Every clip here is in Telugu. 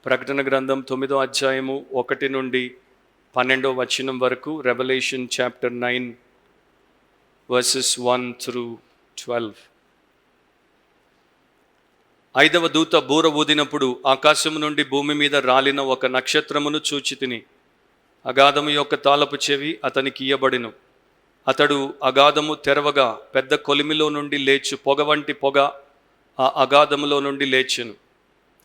ప్రకటన గ్రంథం 9వ అధ్యాయము 1 నుండి 12వ వచనం వరకు. Revelation chapter 9 versus 1 through 12. ఐదవ దూత బూర ఊదినప్పుడు ఆకాశము నుండి భూమి మీద రాలిన ఒక నక్షత్రమును చూచితిని. అగాధము యొక్క తాళపు చెవి అతనికి ఇయ్యబడెను. అతడు అగాధము తెరవగా పెద్ద కొలిమిలో నుండి లేచు పొగ వంటి పొగ ఆ అగాధములో నుండి లేచెను.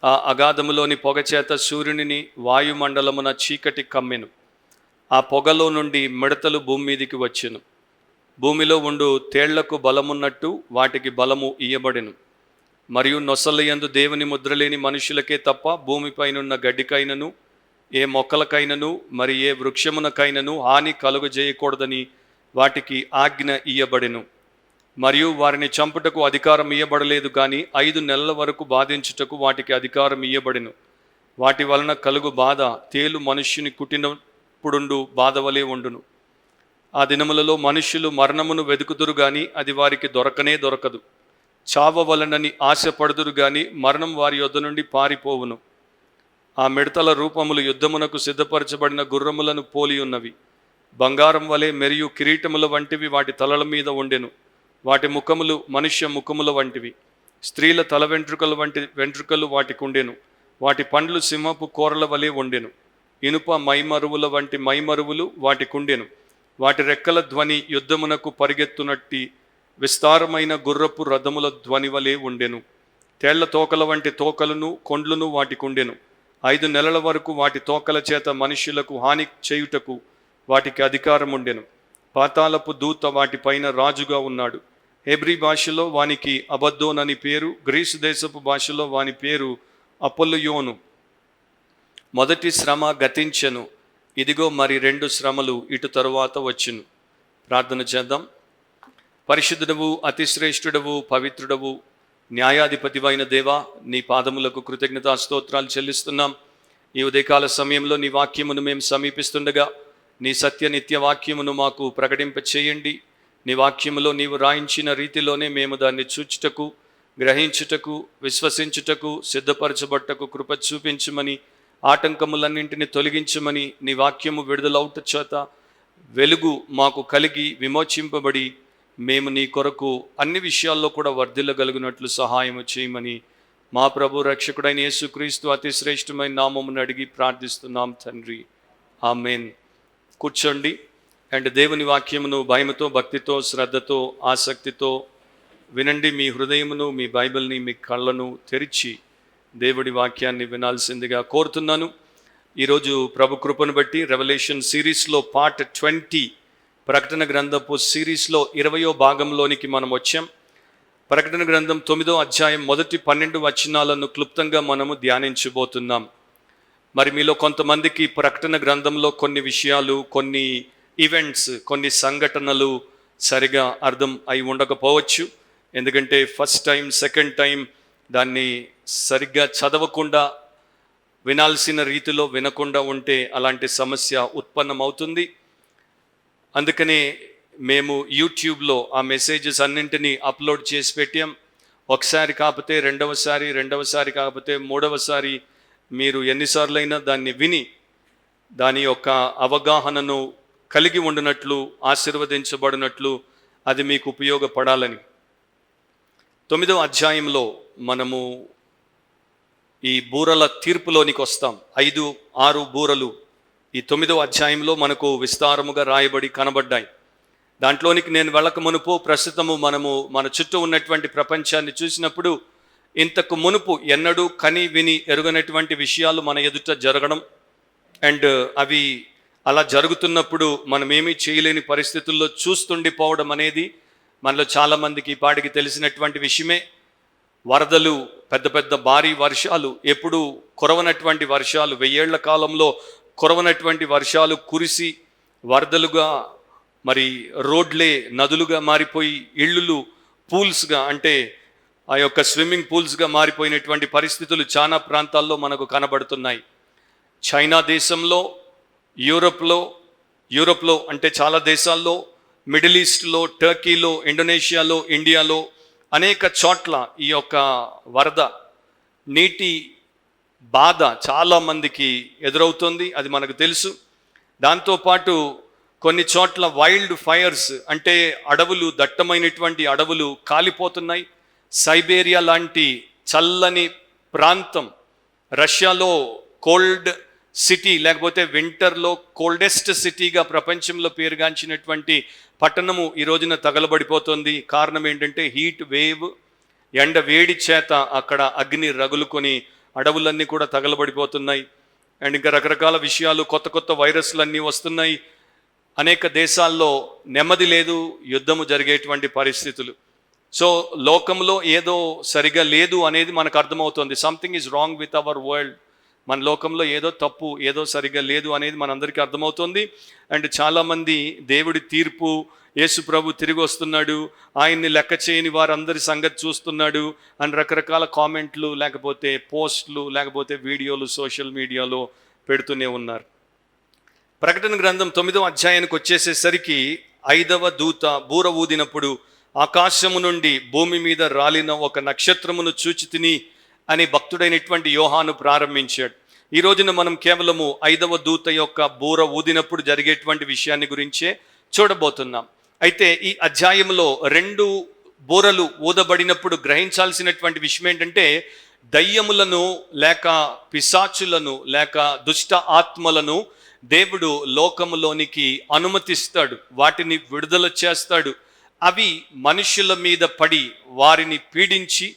ఆ అగాధములోని పొగ చేత సూర్యునిని వాయుమండలమున చీకటి కమ్మెను. ఆ పొగలో నుండి మిడతలు భూమి మీదికి వచ్చెను. భూమిలో ఉండు తేళ్లకు బలమున్నట్టు వాటికి బలము ఇయ్యబడెను. మరియు నొసలయందు దేవుని ముద్రలేని మనుషులకే తప్ప భూమిపైనున్న గడ్డికైనను ఏ మొక్కలకైనను మరి ఏ వృక్షమునకైనను హాని కలుగజేయకూడదని వాటికి ఆజ్ఞ ఇయ్యబడెను. మరియు వారిని చంపుటకు అధికారం ఇయ్యబడలేదు, కానీ 5 నెలల వరకు బాధించుటకు వాటికి అధికారం ఇయ్యబడెను. వాటి వలన కలుగు బాధ తేలు మనుష్యుని కుట్టినప్పుడుండు బాధ వలె ఉండును. ఆ దినములలో మనుష్యులు మరణమును వెదుకుదురు గాని అది వారికి దొరకనే దొరకదు. చావవలనని ఆశపడుదురు గాని మరణం వారి యొద్ద నుండి పారిపోవును. ఆ మిడతల రూపములు యుద్ధమునకు సిద్ధపరచబడిన గుర్రములను పోలి ఉన్నవి. బంగారం వలె మరియు కిరీటముల వంటివి వాటి తలల మీద ఉండెను. వాటి ముఖములు మనుష్య ముఖముల వంటివి. స్త్రీల తల వెంట్రుకల వంటి వెంట్రుకలు వాటికి ఉండెను. వాటి పండ్లు సింహపు కూరల వలె ఉండెను. ఇనుప మైమరువుల వంటి మైమరువులు వాటికి ఉండెను. వాటి రెక్కల ధ్వని యుద్ధమునకు పరిగెత్తునట్టి విస్తారమైన గుర్రపు రథముల ధ్వని వలె ఉండెను. తేళ్ల తోకల వంటి తోకలను కొండ్లును వాటికి ఉండెను. 5 నెలల వరకు వాటి తోకల చేత మనుష్యులకు హాని చేయుటకు వాటికి అధికారం ఉండెను. పాతాళపు దూత వాటిపైన రాజుగా ఉన్నాడు. హెబ్రీ భాషలో వానికి అబద్దోన్ అని పేరు. గ్రీసు దేశపు భాషలో వాని పేరు అపొల్లుయోను. మొదటి శ్రమ గతించెను, ఇదిగో మరి 2 శ్రమలు ఇటు తరువాత వచ్చును. ప్రార్థన చేద్దాం. పరిశుద్ధుడవు, అతిశ్రేష్ఠుడవు, పవిత్రుడవు, న్యాయాధిపతివైన దేవా, నీ పాదములకు కృతజ్ఞతా స్తోత్రాలు చెల్లిస్తున్నాం. ఈ ఉదయకాల సమయంలో నీ వాక్యమును మేము సమీపిస్తుండగా నీ సత్య నిత్య వాక్యమును మాకు ప్రకటింప చేయండి. నీ వాక్యములో నీవు రాయించిన రీతిలోనే మేము దాన్ని చూచుటకు, గ్రహించుటకు, విశ్వసించుటకు, సిద్ధపరచబట్టకు కృప చూపించమని, ఆటంకములన్నింటినీ తొలగించమని, నీ వాక్యము విడుదలౌట చేత వెలుగు మాకు కలిగి విమోచింపబడి మేము నీ కొరకు అన్ని విషయాల్లో కూడా వర్ధిల్లగలుగునట్లు సహాయము చేయమని మా ప్రభు రక్షకుడైన యేసుక్రీస్తు అతి శ్రేష్టమైన నామమును అడిగి ప్రార్థిస్తున్నాం తండ్రి, ఆమేన్. కూర్చోండి. అండ్ దేవుని వాక్యమును భయముతో, భక్తితో, శ్రద్ధతో, ఆసక్తితో వినండి. మీ హృదయమును, మీ బైబిల్ని, మీ కళ్ళను తెరిచి దేవుడి వాక్యాన్ని వినాల్సిందిగా కోరుతున్నాను. ఈరోజు ప్రభు కృపను బట్టి రెవల్యూషన్ సిరీస్లో పార్ట్ 20, ప్రకటన గ్రంథపు సిరీస్లో 20వ భాగంలోనికి మనం వచ్చాం. ప్రకటన గ్రంథం 9వ అధ్యాయం మొదటి 12 వచనాలను క్లుప్తంగా మనము ధ్యానించబోతున్నాం. మరి మీలో కొంతమందికి ప్రకటన గ్రంథంలో కొన్ని విషయాలు, కొన్ని ఈవెంట్స్, కొన్ని సంఘటనలు సరిగా అర్థం అయి ఉండకపోవచ్చు. ఎందుకంటే ఫస్ట్ టైం, సెకండ్ టైం దాన్ని సరిగ్గా చదవకుండా, వినాల్సిన రీతిలో వినకుండా ఉంటే అలాంటి సమస్య ఉత్పన్నమవుతుంది. అందుకనే మేము యూట్యూబ్లో ఆ మెసేజెస్ అన్నింటినీ అప్లోడ్ చేసి పెట్టాం. ఒకసారి కాకపోతే రెండవసారి కాకపోతే మూడవసారి మీరు ఎన్నిసార్లైనా దాన్ని విని దాని యొక్క అవగాహనను కలిగి ఉండినట్లు, ఆశీర్వదించబడినట్లు అది మీకు ఉపయోగపడాలని. 9వ అధ్యాయంలో మనము ఈ బూరల తీర్పులోనికి వస్తాం. 5, 6 బూరలు ఈ 9వ అధ్యాయంలో మనకు విస్తారముగా రాయబడి కనబడ్డాయి. దాంట్లోనికి నేను వెళ్ళక మునుపు ప్రస్తుతము మనము మన చుట్టూ ఉన్నటువంటి ప్రపంచాన్ని చూసినప్పుడు ఇంతకు మునుపు ఎన్నడూ కని విని ఎరుగనటువంటి విషయాలు మన ఎదుట జరగడం, అండ్ అవి అలా జరుగుతున్నప్పుడు మనం ఏమీ చేయలేని పరిస్థితుల్లో చూస్తుండిపోవడం అనేది మనలో చాలామందికి ఈ పాటికి తెలిసినటువంటి విషయమే. వరదలు, పెద్ద పెద్ద భారీ వర్షాలు, ఎప్పుడు కురవనటువంటి వర్షాలు, 1000 ఏళ్ల కాలంలో కురవనటువంటి వర్షాలు కురిసి వరదలుగా, మరి రోడ్లే నదులుగా మారిపోయి, ఇళ్ళు పూల్స్గా, అంటే ఆ యొక్క స్విమ్మింగ్ పూల్స్గా మారిపోయినటువంటి పరిస్థితులు చాలా ప్రాంతాల్లో మనకు కనబడుతున్నాయి. చైనా దేశంలో, యూరోప్లో అంటే చాలా దేశాల్లో, మిడిల్ ఈస్ట్లో, టర్కీలో, ఇండోనేషియాలో, ఇండియాలో అనేక చోట్ల ఈ యొక్క వరద, నీటి బాధ చాలా మందికి ఎదురవుతుంది, అది మనకు తెలుసు. దాంతోపాటు కొన్ని చోట్ల వైల్డ్ ఫైర్స్, అంటే అడవులు, దట్టమైనటువంటి అడవులు కాలిపోతున్నాయి. సైబేరియా లాంటి చల్లని ప్రాంతం, రష్యాలో కోల్డ్ సిటీ, లేకపోతే వింటర్లో కోల్డెస్ట్ సిటీగా ప్రపంచంలో పేరుగాంచినటువంటి పట్టణము ఈ రోజున తగలబడిపోతుంది. కారణం ఏంటంటే హీట్ వేవ్, ఎండ వేడి చేత అక్కడ అగ్ని రగులుకొని అడవులన్నీ కూడా తగలబడిపోతున్నాయి. అండ్ ఇంకా రకరకాల విషయాలు, కొత్త కొత్త వైరస్లు అన్నీ వస్తున్నాయి. అనేక దేశాల్లో నెమ్మది లేదు, యుద్ధము జరిగేటువంటి పరిస్థితులు. సో లోకంలో ఏదో సరిగా లేదు అనేది మనకు అర్థమవుతుంది. Something is wrong with our world. మన లోకంలో ఏదో తప్పు, ఏదో సరిగా లేదు అనేది మనందరికీ అర్థమవుతుంది. అండ్ చాలామంది దేవుడి తీర్పు, యేసు ప్రభు తిరిగి వస్తున్నాడు, ఆయన్ని లెక్క చేయని వారందరి సంగతి చూస్తున్నాడు అని రకరకాల కామెంట్లు, లేకపోతే పోస్టులు, లేకపోతే వీడియోలు సోషల్ మీడియాలో పెడుతూనే ఉన్నారు. ప్రకటన గ్రంథం 9వ అధ్యాయానికి వచ్చేసేసరికి 5వ దూత బూర ఊదినప్పుడు ఆకాశము నుండి భూమి మీద రాలిన ఒక నక్షత్రమును చూచితిని అని భక్తుడైనటువంటి యోహాను ప్రారంభించాడు. ఈ రోజున మనం కేవలము 5వ దూత యొక్క బూర ఊదినప్పుడు జరిగేటువంటి విషయాన్ని గురించే చూడబోతున్నాం. అయితే ఈ అధ్యాయంలో 2 బూరలు ఊదబడినప్పుడు గ్రహించాల్సినటువంటి విషయం ఏంటంటే, దయ్యములను లేక పిశాచులను లేక దుష్ట ఆత్మలను దేవుడు లోకములోనికి అనుమతిస్తాడు, వాటిని విడుదల చేస్తాడు. అవి మనుషుల మీద పడి వారిని పీడించి,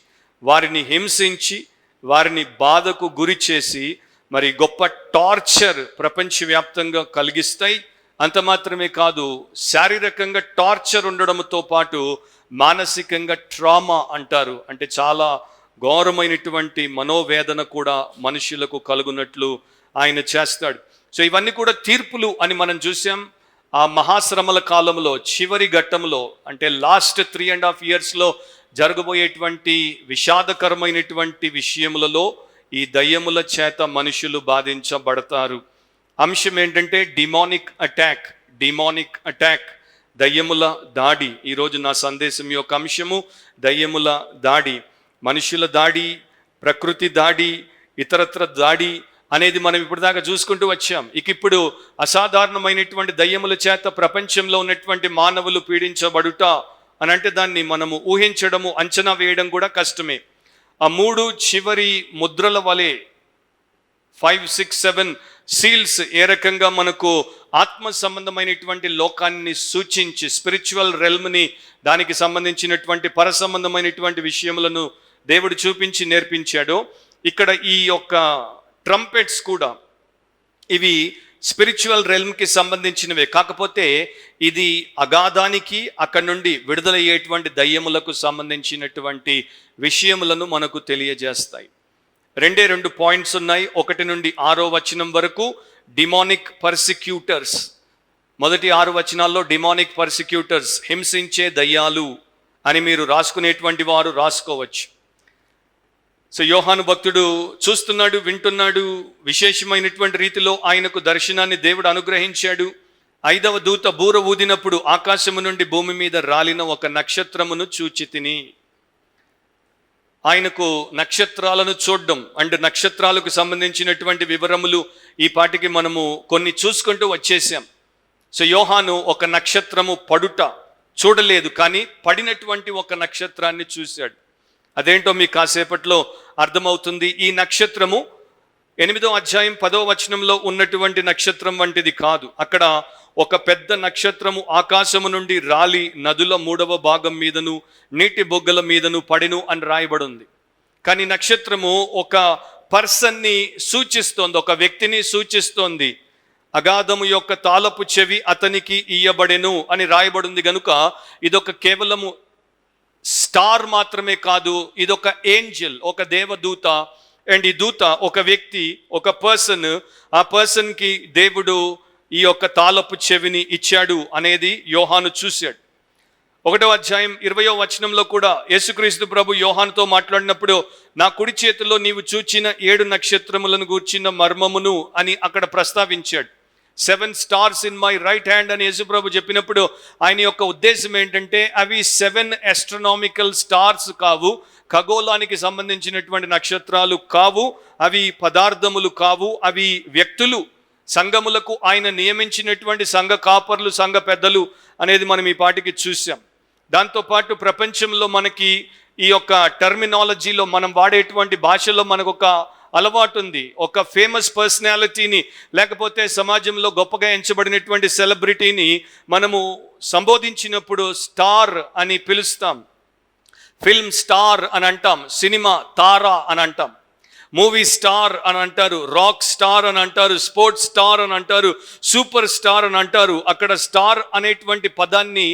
వారిని హింసించి, వారిని బాధకు గురి చేసి మరి గొప్ప టార్చర్ ప్రపంచవ్యాప్తంగా కలిగిస్తాయి. అంత మాత్రమే కాదు, శారీరకంగా టార్చర్ ఉండడంతో పాటు మానసికంగా ట్రామా అంటారు, అంటే చాలా ఘోరమైనటువంటి మనోవేదన కూడా మనుషులకు కలుగునట్లు ఆయన చేస్తాడు. సో ఇవన్నీ కూడా తీర్పులు అని మనం చూసాం. ఆ మహాశ్రమల కాలంలో చివరి ఘట్టంలో, అంటే లాస్ట్ 3.5 yearsలో జరగబోయేటువంటి విషాదకరమైనటువంటి విషయములలో ఈ దయ్యముల చేత మనుషులు బాధించబడతారు. అంశం ఏంటంటే డిమానిక్ అటాక్, దయ్యముల దాడి. ఈరోజు నా సందేశం యొక్క అంశము దయ్యముల దాడి. మనుషుల దాడి, ప్రకృతి దాడి, ఇతరత్ర దాడి అనేది మనం ఇప్పటిదాకా చూసుకుంటూ వచ్చాం. ఇప్పుడు అసాధారణమైనటువంటి దయ్యముల చేత ప్రపంచంలో ఉన్నటువంటి మానవులు పీడించబడుట అని అంటే దాన్ని మనము ఊహించడము, అంచనా వేయడం కూడా కష్టమే. ఆ 3 చివరి ముద్రల వలె 5, 6, 7 సీల్స్ ఏ రకంగా మనకు ఆత్మ సంబంధమైనటువంటి లోకాన్ని సూచించి, స్పిరిచువల్ రెల్మ్ని, దానికి సంబంధించినటువంటి పర సంబంధమైనటువంటి విషయములను దేవుడు చూపించి నేర్పించాడో, ఇక్కడ ఈ యొక్క ట్రంపెట్స్ కూడా ఇవి స్పిరిచువల్ రెల్మ్కి సంబంధించినవే. కాకపోతే ఇది అగాధానికి, అక్కడి నుండి విడుదలయ్యేటువంటి దయ్యములకు సంబంధించినటువంటి విషయములను మనకు తెలియజేస్తాయి. 2 పాయింట్స్ ఉన్నాయి. 1 నుండి 6వ వచనం వరకు డిమానిక్ పర్సిక్యూటర్స్. మొదటి 6 వచనాల్లో డిమానిక్ పర్సిక్యూటర్స్, హింసించే దయ్యాలు అని మీరు రాసుకునేటువంటి వారు రాసుకోవచ్చు. సో యోహాను భక్తుడు చూస్తున్నాడు, వింటున్నాడు. విశేషమైనటువంటి రీతిలో ఆయనకు దర్శనాన్ని దేవుడు అనుగ్రహించాడు. 5వ దూత బూర ఊదినప్పుడు ఆకాశము నుండి భూమి మీద రాలిన ఒక నక్షత్రమును చూచితిని. ఆయనకు నక్షత్రాలను చూడడం అండ్ నక్షత్రాలకు సంబంధించినటువంటి వివరములు ఈ పాటికి మనము కొన్ని చూసుకుంటూ వచ్చేసాం. సో యోహాను ఒక నక్షత్రము పడుట చూడలేదు, కానీ పడినటువంటి ఒక నక్షత్రాన్ని చూశాడు. అదేంటో మీకు కాసేపట్లో అర్థమవుతుంది. ఈ నక్షత్రము 8వ అధ్యాయం 10వ వచనంలో ఉన్నటువంటి నక్షత్రం వంటిది కాదు. అక్కడ ఒక పెద్ద నక్షత్రము ఆకాశము నుండి రాలి నదుల 3వ భాగం మీదను నీటి బొగ్గల మీదను పడెను అని రాయబడి ఉంది. కానీ నక్షత్రము ఒక పర్సన్ని సూచిస్తోంది, ఒక వ్యక్తిని సూచిస్తోంది. అగాధము యొక్క తాళపు చెవి అతనికి ఇయ్యబడెను అని రాయబడింది గనుక ఇదొక కేవలము స్టార్ మాత్రమే కాదు, ఇదొక ఏంజల్, ఒక దేవదూత. అండ్ ఈ దూత ఒక వ్యక్తి, ఒక పర్సన్. ఆ పర్సన్కి దేవుడు ఈ యొక్క తాళపు చెవిని ఇచ్చాడు అనేది యోహాను చూశాడు. 1వ అధ్యాయం 20వ వచనంలో కూడా యేసుక్రీస్తు ప్రభు యోహానుతో మాట్లాడినప్పుడు, నా కుడి చేతిలో నీవు చూచిన 7 నక్షత్రములను గూర్చిన మర్మమును అని అక్కడ ప్రస్తావించాడు. 7 stars in my right hand అని యేసుప్రభు చెప్పినప్పుడు ఆయన యొక్క ఉద్దేశం ఏంటంటే అవి 7 ఆస్ట్రోనామికల్ స్టార్స్ కావు, ఖగోళానికి సంబంధించినటువంటి నక్షత్రాలు కావు, అవి పదార్థములు కావు, అవి వ్యక్తులు. సంఘములకు ఆయన నియమించినటువంటి సంఘ కాపర్లు, సంఘ పెద్దలు అనేది మనం ఈ పాటికి చూసాం. దాంతోపాటు ప్రపంచంలో మనకి ఈ యొక్క టర్మినాలజీలో మనం వాడేటువంటి భాషలో మనకు ఒక అలవాటు ఉంది. ఒక ఫేమస్ పర్సనాలిటీని లేకపోతే సమాజంలో గొప్పగా ఎంచబడినటువంటి సెలబ్రిటీని మనము సంబోధించినప్పుడు స్టార్ అని పిలుస్తాం. ఫిల్మ్ స్టార్ అని అంటాం, సినిమా తార అని అంటాం, మూవీ స్టార్ అని అంటారు, రాక్ స్టార్ అని అంటారు, స్పోర్ట్స్ స్టార్ అని అంటారు, సూపర్ స్టార్ అని అంటారు. అక్కడ స్టార్ అనేటువంటి పదాన్ని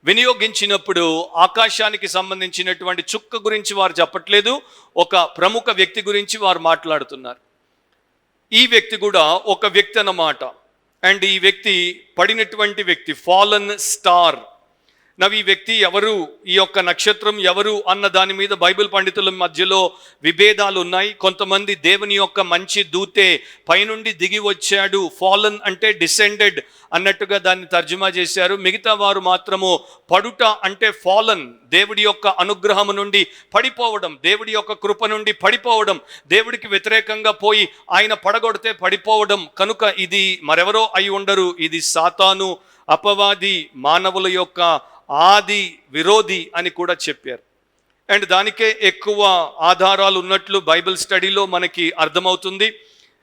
వినియోగించినప్పుడు ఆకాశానికి సంబంధించినటువంటి చుక్క గురించి వారు చెప్పట్లేదు, ఒక ప్రముఖ వ్యక్తి గురించి వారు మాట్లాడుతున్నారు. ఈ వ్యక్తి కూడా ఒక వ్యక్తి అన్నమాట. అండ్ ఈ వ్యక్తి పడినటువంటి వ్యక్తి, ఫాలన్ స్టార్. ఈ వ్యక్తి ఎవరు, ఈ యొక్క నక్షత్రం ఎవరు అన్న దాని మీద బైబిల్ పండితుల మధ్యలో విభేదాలు ఉన్నాయి. కొంతమంది దేవుని యొక్క మంచి దూతే పైనుండి దిగి వచ్చాడు, ఫాలన్ అంటే డిసెండెడ్ అన్నట్టుగా దాన్ని తర్జుమా చేశారు. మిగతా వారు మాత్రము పడుట అంటే ఫాలన్, దేవుడి యొక్క అనుగ్రహం నుండి పడిపోవడం, దేవుడి యొక్క కృప నుండి పడిపోవడం, దేవుడికి వ్యతిరేకంగా పోయి ఆయన పడగొడితే పడిపోవడం. కనుక ఇది మరెవరో అయి ఉండరు, ఇది సాతాను, అపవాది, మానవుల యొక్క ఆది విరోధి అని కూడా చెప్పారు. అండ్ దానికే ఎక్కువ ఆధారాలు ఉన్నట్లు బైబిల్ స్టడీలో మనకి అర్థమవుతుంది.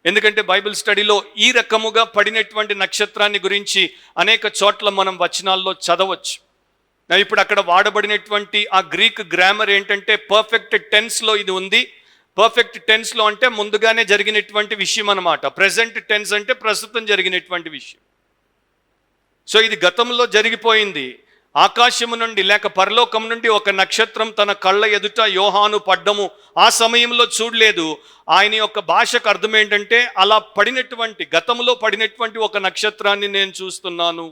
ఎందుకంటే బైబిల్ స్టడీలో ఈ రకముగా పడినటువంటి నక్షత్రాన్ని గురించి అనేక చోట్ల మనం వచనాల్లో చదవచ్చు. ఇప్పుడు అక్కడ వాడబడినటువంటి ఆ గ్రీక్ గ్రామర్ ఏంటంటే పర్ఫెక్ట్ టెన్స్లో ఇది ఉంది. పర్ఫెక్ట్ టెన్స్లో అంటే ముందుగానే జరిగినటువంటి విషయం అన్నమాట. ప్రెజెంట్ టెన్స్ అంటే ప్రస్తుతం జరిగినటువంటి విషయం. సో ఇది గతంలో జరిగిపోయింది. ఆకాశము నుండి లేక పరలోకం నుండి ఒక నక్షత్రం తన కళ్ళ ఎదుట యోహాను పడ్డము ఆ సమయంలో చూడలేదు. ఆయన యొక్క భాషకు అర్థం ఏంటంటే అలా పడినటువంటి, గతంలో పడినటువంటి ఒక నక్షత్రాన్ని నేను చూస్తున్నాను.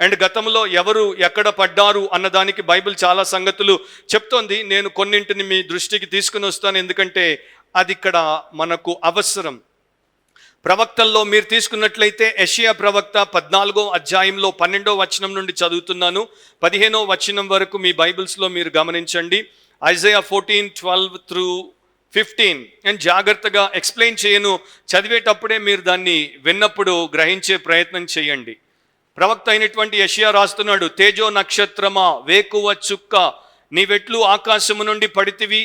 అండ్ గతంలో ఎవరు ఎక్కడ పడ్డారు అన్నదానికి బైబిల్ చాలా సంగతులు చెప్తోంది. నేను కొన్నింటిని మీ దృష్టికి తీసుకుని వస్తాను, ఎందుకంటే అది ఇక్కడ మనకు అవసరం. ప్రవక్తల్లో మీరు తీసుకున్నట్లయితే యెషయా ప్రవక్త 14వ అధ్యాయంలో 12వ వచనం నుండి చదువుతున్నాను, 15వ వచనం వరకు మీ బైబిల్స్లో మీరు గమనించండి. ఐజయా 14:12-15. నేను జాగ్రత్తగా ఎక్స్ప్లెయిన్ చేయను, చదివేటప్పుడే మీరు దాన్ని విన్నప్పుడు గ్రహించే ప్రయత్నం చేయండి. ప్రవక్త అయినటువంటి యెషయా రాస్తున్నాడు, తేజో నక్షత్రమా, వేకువ చుక్క, నీవెట్లు ఆకాశము నుండి పడితివి,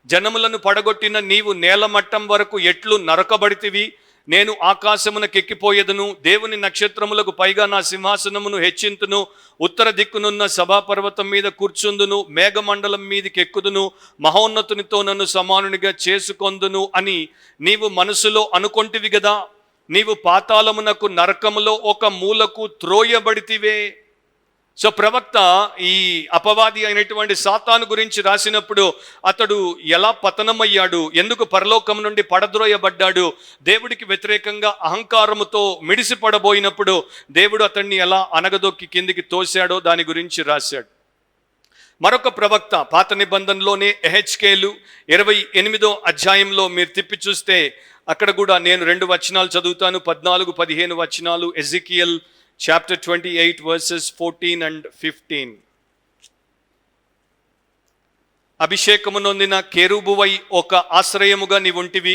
జనములను పడగొట్టిన నీవు నేలమట్టం వరకు ఎట్లు నరకబడితివి. నేను ఆకాశమునకు ఎక్కిపోయేదను, దేవుని నక్షత్రములకు పైగా నా సింహాసనమును హెచ్చింతును, ఉత్తర దిక్కునున్న సభాపర్వతం మీద కూర్చుందును, మేఘమండలం మీదకి ఎక్కుదును, మహోన్నతునితో నన్ను సమానునిగా చేసుకొందును అని నీవు మనసులో అనుకొంటివి గదా. నీవు పాతాళమునకు, నరకములో ఒక మూలకు త్రోయబడితివే. సో ప్రవక్త ఈ అపవాది అయినటువంటి సాతాను గురించి రాసినప్పుడు అతడు ఎలా పతనమయ్యాడు, ఎందుకు పరలోకం నుండి పడద్రోయబడ్డాడు, దేవుడికి వ్యతిరేకంగా అహంకారముతో మిడిసిపడబోయినప్పుడు దేవుడు అతన్ని ఎలా అనగదొక్కి కిందికి తోశాడో దాని గురించి రాశాడు. మరొక ప్రవక్త పాత నిబంధనలోనే ఎహెచ్కేలు 28వ అధ్యాయంలో మీరు తిప్పి చూస్తే అక్కడ కూడా నేను 2 వచనాలు చదువుతాను, 14-15 వచనాలు. Ezekiel Chapter 28 verses 14 and 15. అభిషేకము నొందిన కెరూబువై ఒక ఆశ్రయముగా నీవుంటివి,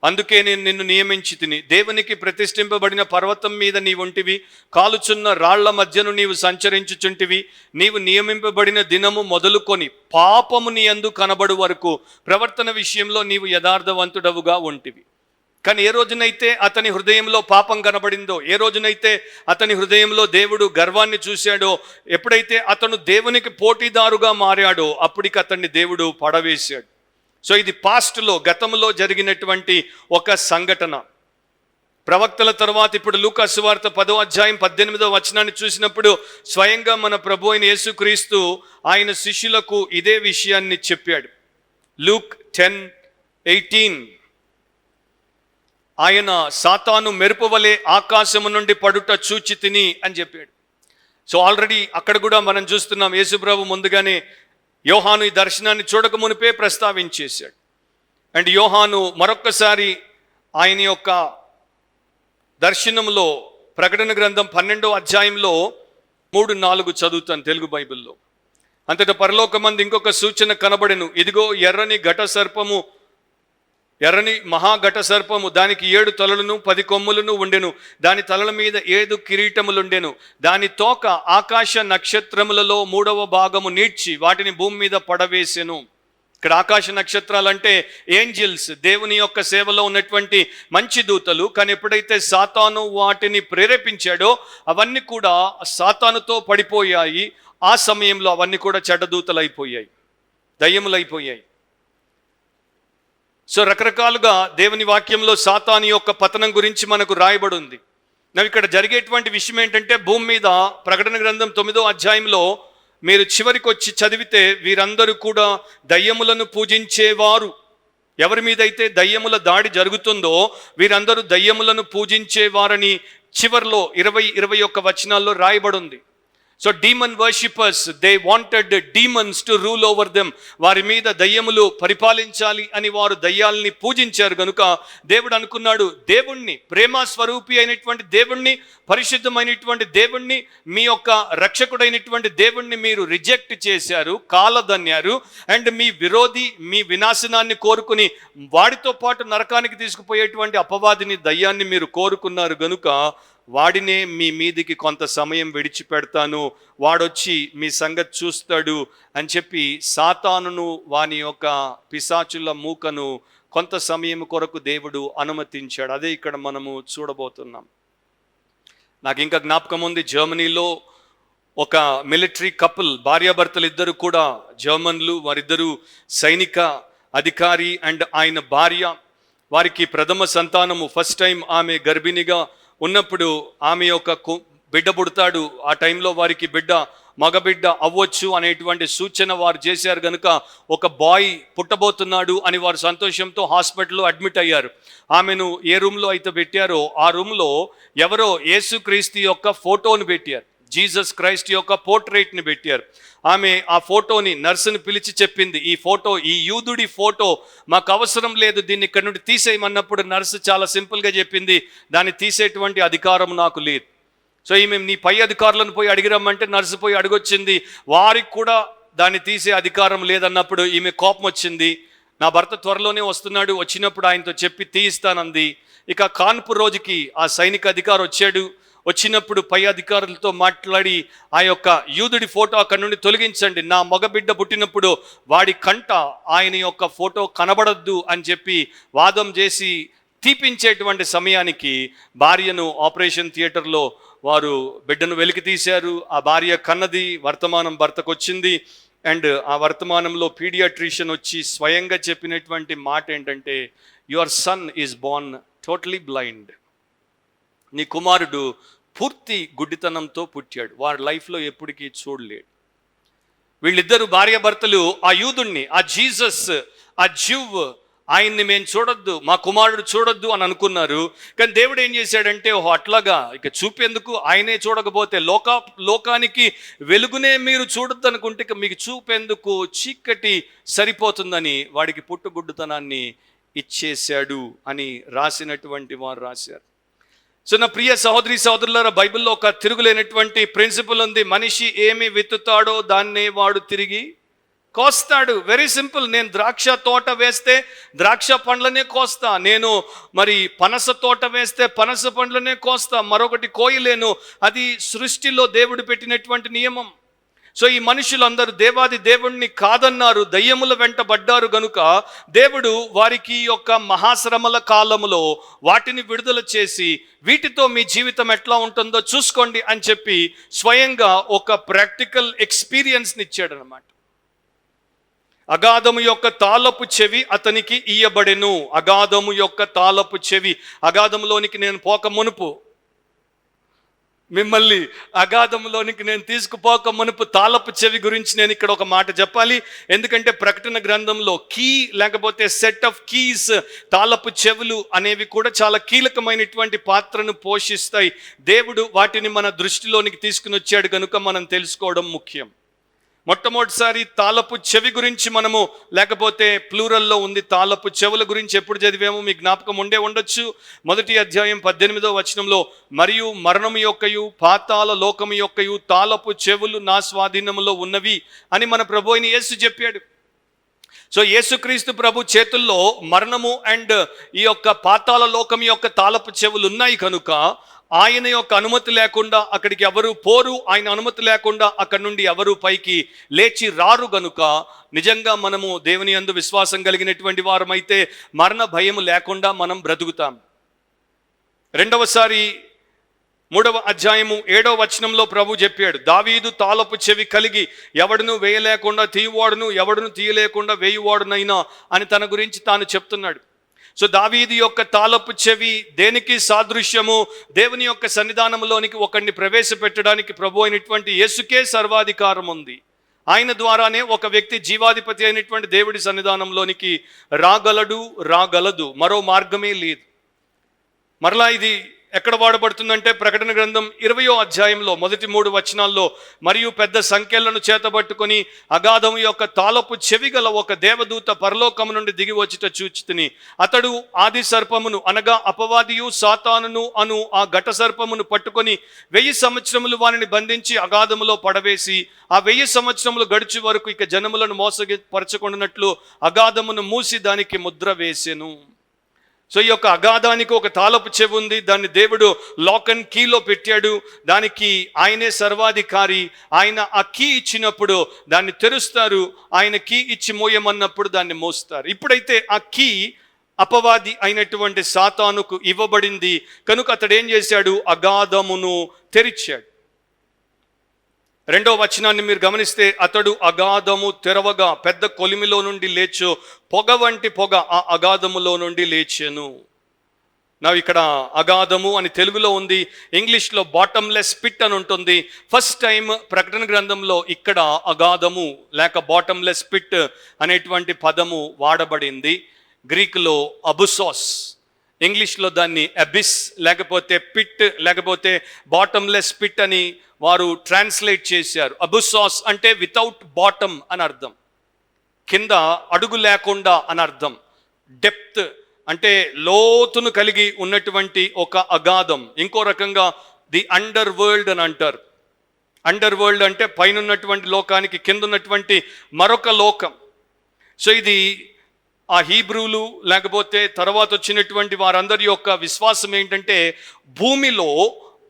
అందుకే నేను నిన్ను నియమించి తిని. దేవునికి ప్రతిష్ఠింపబడిన పర్వతం మీద నీవుంటివి, కాలుచున్న రాళ్ల మధ్యను నీవు సంచరించుచుంటివి. నీవు నియమింపబడిన దినము మొదలుకొని పాపము నీ యందు కనబడు వరకు ప్రవర్తన విషయంలో నీవు యథార్థవంతుడవుగా ఉంటివి. కానీ ఏ రోజునైతే అతని హృదయంలో పాపం కనబడిందో, ఏ రోజునైతే అతని హృదయంలో దేవుడు గర్వాన్ని చూశాడో, ఎప్పుడైతే అతను దేవునికి పోటీదారుగా మారాడో అప్పటికి అతన్ని దేవుడు పడవేశాడు. సో ఇది పాస్ట్లో, గతంలో జరిగినటువంటి ఒక సంఘటన. ప్రవక్తల తర్వాత ఇప్పుడు లూకా సువార్త 10వ అధ్యాయం 18వ వచనాన్ని చూసినప్పుడు స్వయంగా మన ప్రభు అయిన యేసుక్రీస్తు ఆయన శిష్యులకు ఇదే విషయాన్ని చెప్పాడు. లూక్ 10:18. ఆయన సాతాను మెరుపు వలె ఆకాశము నుండి పడుట చూచి తిని అని చెప్పాడు. సో ఆల్రెడీ అక్కడ కూడా మనం చూస్తున్నాం, యేసుప్రభు ముందుగానే యోహాను ఈ దర్శనాన్ని చూడక మునిపే ప్రస్తావించేశాడు. అండ్ యోహాను మరొక్కసారి ఆయన యొక్క దర్శనంలో ప్రకటన గ్రంథం 12వ అధ్యాయంలో 3-4 చదువుతాను తెలుగు బైబిల్లో. అంతటా పరలోకమందు ఇంకొక సూచన కనబడెను. ఇదిగో ఎర్రని మహాఘట సర్పము, దానికి 7 తలలను 10 కొమ్ములను ఉండెను. దాని తలల మీద 7 కిరీటములుండెను. దాని తోక ఆకాశ నక్షత్రములలో 3వ భాగము నీడ్చి వాటిని భూమి మీద పడవేసెను. ఇక్కడ ఆకాశ నక్షత్రాలంటే ఏంజిల్స్, దేవుని యొక్క సేవలో ఉన్నటువంటి మంచి దూతలు. కానీ ఎప్పుడైతే సాతాను వాటిని ప్రేరేపించాడో అవన్నీ కూడా సాతానుతో పడిపోయాయి. ఆ సమయంలో అవన్నీ కూడా చెడ్డదూతలు అయిపోయాయి, దయ్యములైపోయాయి. సో రకరకాలుగా దేవుని వాక్యంలో సాతాను యొక్క పతనం గురించి మనకు రాయబడి ఉంది. ఇక్కడ జరిగేటువంటి విషయం ఏంటంటే, భూమి మీద ప్రకటన గ్రంథం 9వ అధ్యాయంలో మీరు చివరికి వచ్చి చదివితే వీరందరూ కూడా దయ్యములను పూజించేవారు. ఎవరి మీద అయితే దయ్యముల దాడి జరుగుతుందో వీరందరూ దయ్యములను పూజించేవారని చివరిలో 20-21 వచనాల్లో రాయబడి ఉంది. So demon worshippers, they wanted demons to rule over them. వారి మీద దయ్యములు పరిపాలించాలి అని వారు దయ్యాలని పూజించారు కనుక దేవుడు అనుకున్నాడు, దేవుణ్ణి, ప్రేమ స్వరూపి అయినటువంటి దేవుణ్ణి, పరిశుద్ధమైనటువంటి దేవుణ్ణి, మీ యొక్క రక్షకుడైనటువంటి దేవుణ్ణి మీరు రిజెక్ట్ చేశారు, కాలదన్యారు. అండ్ మీ విరోధి, మీ వినాశనాన్ని కోరుకుని వాడితో పాటు నరకానికి తీసుకుపోయేటువంటి అపవాదిని, దయ్యాన్ని మీరు కోరుకున్నారు గనుక వాడినే మీ మీదికి కొంత సమయం విడిచిపెడతాను, వాడొచ్చి మీ సంగతి చూస్తాడు అని చెప్పి సాతానును, వాని యొక్క పిశాచుల మూకను కొంత సమయం కొరకు దేవుడు అనుమతించాడు. అదే ఇక్కడ మనము చూడబోతున్నాం. నాకు ఇంకా జ్ఞాపకం ఉంది, జర్మనీలో ఒక మిలిటరీ కపుల్, భార్యాభర్తలు ఇద్దరు కూడా జర్మన్లు, వారిద్దరూ సైనిక అధికారి అండ్ ఆయన భార్య. వారికి ప్రథమ సంతానము, ఫస్ట్ టైం ఆమె గర్భిణిగా ఉన్నప్పుడు ఆమె యొక్క బిడ్డ పుడతాడు. ఆ టైంలో వారికి మగబిడ్డ అవ్వచ్చు అనేటువంటి సూచన వారు చేశారు కనుక ఒక బాయ్ పుట్టబోతున్నాడు అని వారు సంతోషంతో హాస్పిటల్లో అడ్మిట్ అయ్యారు. ఆమెను ఏ రూమ్లో అయితే పెట్టారో ఆ రూమ్లో ఎవరో యేసుక్రీస్తు యొక్క ఫోటోను పెట్టారు, జీసస్ క్రైస్ట్ యొక్క పోర్ట్రేట్ని పెట్టారు. ఆమె ఆ ఫోటోని, నర్సుని పిలిచి చెప్పింది, ఈ యూదుడి ఫోటో మాకు అవసరం లేదు, దీన్ని ఇక్కడ నుండి తీసేయమన్నప్పుడు నర్సు చాలా సింపుల్గా చెప్పింది, దాన్ని తీసేటువంటి అధికారం నాకు లేదు. సో ఈమె నీ పై అధికారులను పోయి అడిగిరమ్మంటే నర్సు పోయి అడిగొచ్చింది, వారికి కూడా దాన్ని తీసే అధికారం లేదన్నప్పుడు ఈమె కోపం వచ్చింది. నా భర్త త్వరలోనే వస్తున్నాడు, వచ్చినప్పుడు ఆయనతో చెప్పి తీయిస్తానంది. ఇక కాన్పు రోజుకి ఆ సైనిక అధికారి వచ్చాడు. వచ్చినప్పుడు పై అధికారులతో మాట్లాడి ఆ యొక్క యూదుడి ఫోటో అక్కడి నుండి తొలగించండి, నా మగబిడ్డ పుట్టినప్పుడు వాడి కంట ఆయన యొక్క ఫోటో కనబడద్దు అని చెప్పి వాదం చేసి తీపించేటువంటి సమయానికి భార్యను ఆపరేషన్ థియేటర్లో వారు బిడ్డను వెలికి తీశారు. ఆ భార్య కన్నది, వర్తమానం భర్తకు వచ్చింది. అండ్ ఆ వర్తమానంలో పీడియాట్రిషియన్ వచ్చి స్వయంగా చెప్పినటువంటి మాట ఏంటంటే, your son is Born totally blind. నీ కుమారుడు పూర్తి గుడ్డితనంతో పుట్టాడు, వాడి లైఫ్లో ఎప్పటికీ చూడలేడు. వీళ్ళిద్దరు భార్యాభర్తలు ఆ యూదుణ్ణి, ఆ జీసస్, ఆ జ్యూవ్, ఆయన్ని మేము చూడొద్దు, మా కుమారుడు చూడొద్దు అని అనుకున్నారు. కానీ దేవుడు ఏం చేశాడంటే, ఓహో అట్లాగా, ఇక చూపేందుకు ఆయనే చూడకపోతే లోకానికి వెలుగునే మీరు చూడొద్దు అనుకుంటే ఇక మీకు చూపేందుకు చీకటి సరిపోతుందని వాడికి పుట్టుగుడ్డుతనాన్ని ఇచ్చేశాడు అని రాసినటువంటి వారు రాశారు. సో నా ప్రియ సహోదరి సహోదరులారా, బైబిల్లో ఒక తిరుగులేనటువంటి ప్రిన్సిపల్ ఉంది, మనిషి ఏమి విత్తుతాడో దాన్నే వాడు తిరిగి కోస్తాడు. Very simple. నేను ద్రాక్ష తోట వేస్తే ద్రాక్ష పండ్లనే కోస్తా, నేను మరి పనస తోట వేస్తే పనస పండ్లనే కోస్తా, మరొకటి కోయలేను. అది సృష్టిలో దేవుడు పెట్టినటువంటి నియమం. సో ఈ మనుషులందరూ దేవాది దేవుణ్ణి కాదన్నారు, దయ్యముల వెంట పడ్డారు గనుక దేవుడు వారికి యొక్క మహాశ్రమల కాలములో వాటిని విడుదల చేసి వీటితో మీ జీవితం ఎట్లా ఉంటుందో చూసుకోండి అని చెప్పి స్వయంగా ఒక ప్రాక్టికల్ ఎక్స్పీరియన్స్ని ఇచ్చాడు అన్నమాట. అగాధము యొక్క తాళపు చెవి అతనికి ఇయ్యబడెను. అగాధము యొక్క తాళపు చెవి, అగాధములోనికి నేను పోక మునుపు, మిమ్మల్ని అగాధంలోనికి నేను తీసుకుపోక మునుపు తాళపు చెవి గురించి నేను ఇక్కడ ఒక మాట చెప్పాలి. ఎందుకంటే ప్రకటన గ్రంథంలో కీ లేకపోతే సెట్ ఆఫ్ కీస్, తాళపు చెవులు అనేవి కూడా చాలా కీలకమైనటువంటి పాత్రను పోషిస్తాయి. దేవుడు వాటిని మన దృష్టిలోనికి తీసుకుని వచ్చాడు కనుక మనం తెలుసుకోవడం ముఖ్యం. మొట్టమొదటిసారి తాళపు చెవి గురించి మనము, లేకపోతే ప్లూరల్లో ఉంది తాళపు చెవుల గురించి ఎప్పుడు చదివాము మీ జ్ఞాపకం ఉండొచ్చు. 1 అధ్యాయం 18వ వచనంలో, మరియు మరణము యొక్కయు పాతాళ లోకము యొక్కయు తాళపు చెవులు నా స్వాధీనములో ఉన్నవి అని మన ప్రభు అయిన యేసు చెప్పాడు. సో యేసుక్రీస్తు ప్రభు చేతుల్లో మరణము అండ్ ఈ యొక్క పాతాళ లోకం యొక్క తాళపు చెవులు ఉన్నాయి కనుక ఆయన యొక్క అనుమతి లేకుండా అక్కడికి ఎవరు పోరు, ఆయన అనుమతి లేకుండా అక్కడి నుండి ఎవరు పైకి లేచి రారు గనుక నిజంగా మనము దేవుని యందు విశ్వాసం కలిగినటువంటి వారమైతే మరణ భయం లేకుండా మనం బ్రతుకుతాం. రెండవసారి 3వ అధ్యాయము 7వ వచనంలో ప్రభు చెప్పాడు, దావీదు తాళపు చెవి కలిగి ఎవడును వేయలేకుండా తీయువాడును, ఎవడును తీయలేకుండా వేయువాడునైనా అని తన గురించి తాను చెప్తున్నాడు. సో దావీదు యొక్క తాళపు చెవి దేనికి సాదృశ్యము? దేవుని యొక్క సన్నిధానంలోనికి ఒకరిని ప్రవేశపెట్టడానికి ప్రభు అయినటువంటి యేసుకే సర్వాధికారం ఉంది. ఆయన ద్వారానే ఒక వ్యక్తి జీవాధిపతి అయినటువంటి దేవుడి సన్నిధానంలోనికి రాగలదు, మరో మార్గమే లేదు. మరలా ఇది ఎక్కడ వాడబడుతుందంటే ప్రకటన గ్రంథం 20వ అధ్యాయంలో మొదటి 3 వచనాల్లో, మరియు పెద్ద సంఖ్యలను చేతబట్టుకొని అగాధము యొక్క తాళపు చెవి గల ఒక దేవదూత పరలోకము నుండి దిగి వచ్చుట చూచితిని. అతడు ఆది సర్పమును అనగా అపవాదియు సాతానును అను ఆ ఘట సర్పమును పట్టుకొని 1000 సంవత్సరములు వారిని బంధించి అగాధములో పడవేసి ఆ 1000 సంవత్సరములు గడిచి వరకు ఇక జనములను మోసపరచకుండానట్లు అగాధమును మూసి దానికి ముద్ర వేసెను. సో ఈ యొక్క అగాధానికి ఒక తాళపు చెవి ఉంది, దాన్ని దేవుడు లాక్ అండ్ కీలో పెట్టాడు. దానికి ఆయనే సర్వాధికారి. ఆయన ఆ కీ ఇచ్చినప్పుడు దాన్ని తెరుస్తారు, ఆయన కీ ఇచ్చి మోయమన్నప్పుడు దాన్ని మోస్తారు. ఇప్పుడైతే ఆ కీ అపవాది అయినటువంటి సాతానుకు ఇవ్వబడింది కనుక అతడు ఏం చేశాడు? అగాధమును తెరిచాడు. 2వ వచనాన్ని మీరు గమనిస్తే, అతడు అగాధము తెరవగా పెద్ద కొలిమిలో నుండి లేచు పొగ వంటి పొగ ఆ అగాధములో నుండి లేచెను. ఇక్కడ అగాధము అని తెలుగులో ఉంది, ఇంగ్లీష్లో బాటమ్లెస్ పిట్ అని ఉంటుంది. ఫస్ట్ టైం ప్రకటన గ్రంథంలో ఇక్కడ అగాధము లేక బాటమ్లెస్ పిట్ అనేటువంటి పదము వాడబడింది. గ్రీకులో అబుసోస్, ఇంగ్లీష్లో దాన్ని అబిస్ లేకపోతే పిట్ లేకపోతే బాటమ్లెస్ పిట్ అని వారు ట్రాన్స్లేట్ చేశారు. అబుసాస్ అంటే వితౌట్ బాటమ్ అని అర్థం, కింద అడుగు లేకుండా అని అర్థం. డెప్త్ అంటే లోతును కలిగి ఉన్నటువంటి ఒక అగాధం. ఇంకో రకంగా ది అండర్ వరల్డ్ అని అంటారు. అండర్ వరల్డ్ అంటే పైన ఉన్నటువంటి లోకానికి కింద ఉన్నటువంటి మరొక లోకం. సో ఇది ఆ హీబ్రూలు లేకపోతే తర్వాత వచ్చినటువంటి వారందరి యొక్క విశ్వాసం ఏంటంటే, భూమిలో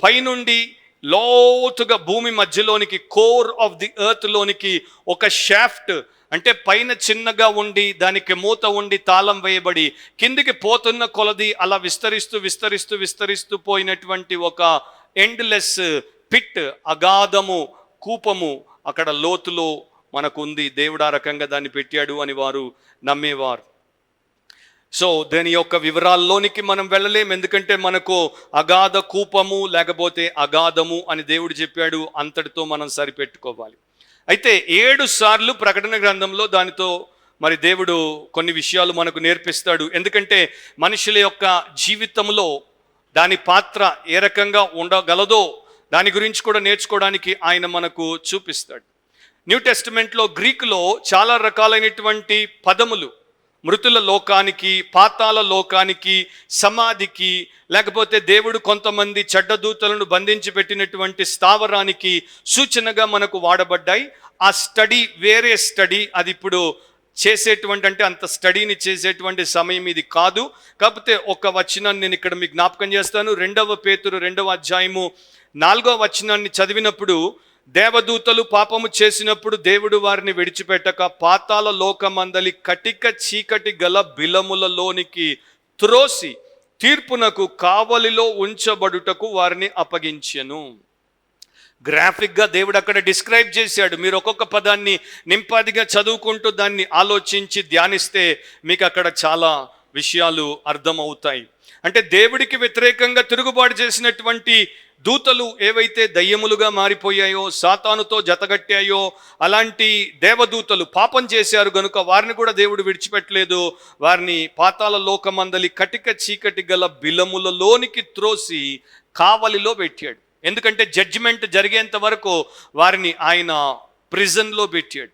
పైనుండి లోతుగా భూమి మధ్యలోనికి, కోర్ ఆఫ్ ది ఎర్త్ లోనికి ఒక షాఫ్ట్ అంటే పైన చిన్నగా ఉండి దానికి మూత ఉండి తాళం వేయబడి కిందికి పోతున్న కొలది అలా విస్తరిస్తూ విస్తరిస్తూ విస్తరిస్తూ పోయినటువంటి ఒక ఎండ్లెస్ పిట్, అగాధము, కూపము అక్కడ లోతులో మనకు ఉంది. దేవుడు ఆ రకంగా దాన్ని పెట్టాడు అని వారు నమ్మేవారు. సో దాని యొక్క వివరాల్లోనికి మనం వెళ్ళలేం, ఎందుకంటే మనకు అగాధ కూపము లేకపోతే అగాధము అని దేవుడు చెప్పాడు, అంతటితో మనం సరిపెట్టుకోవాలి. అయితే 7 సార్లు ప్రకటన గ్రంథంలో దానితో మరి దేవుడు కొన్ని విషయాలు మనకు నేర్పిస్తాడు. ఎందుకంటే మనుషుల యొక్క జీవితంలో దాని పాత్ర ఏ రకంగా ఉండగలదో దాని గురించి కూడా నేర్చుకోవడానికి ఆయన మనకు చూపిస్తాడు. న్యూ టెస్టిమెంట్లో గ్రీకులో చాలా రకాలైనటువంటి పదములు మృతుల లోకానికి, పాతాళ లోకానికి, సమాధికి, లేకపోతే దేవుడు కొంతమంది చెడ్డదూతలను బంధించి పెట్టినటువంటి స్థావరానికి సూచనగా మనకు వాడబడ్డాయి. ఆ స్టడీ వేరే స్టడీ, అది ఇప్పుడు చేసేటువంటి అంటే అంత స్టడీని చేసేటువంటి సమయం ఇది కాదు. కాకపోతే ఒక వచనాన్ని నేను ఇక్కడ మీకు జ్ఞాపకం చేస్తాను. 2వ పేతురు 2వ అధ్యాయము 4వ వచనాన్ని చదివినప్పుడు, దేవదూతలు పాపము చేసినప్పుడు దేవుడు వారిని విడిచిపెట్టక పాతాళ లోకమందలి కటిక చీకటి గల బిలములలోనికి త్రోసి తీర్పునకు కావలిలో ఉంచబడుటకు వారిని అప్పగించెను. గ్రాఫిక్గా దేవుడు అక్కడ డిస్క్రైబ్ చేశాడు. మీరు ఒక్కొక్క పదాన్ని నింపాదిగా చదువుకుంటూ దాన్ని ఆలోచించి ధ్యానిస్తే మీకు అక్కడ చాలా విషయాలు అర్థమవుతాయి. అంటే దేవుడికి వ్యతిరేకంగా తిరుగుబాటు చేసినటువంటి దూతలు ఏవైతే దయ్యములుగా మారిపోయాయో, సాతానుతో జతగట్టాయో, అలాంటి దేవదూతలు పాపం చేశారు గనుక వారిని కూడా దేవుడు విడిచిపెట్టలేదు. వారిని పాతాళ లోకమందలి కటిక చీకటి గల బిలములలోనికి త్రోసి కావలిలో పెట్టాడు. ఎందుకంటే జడ్జిమెంట్ జరిగేంత వరకు వారిని ఆయన ప్రిజన్లో పెట్టాడు.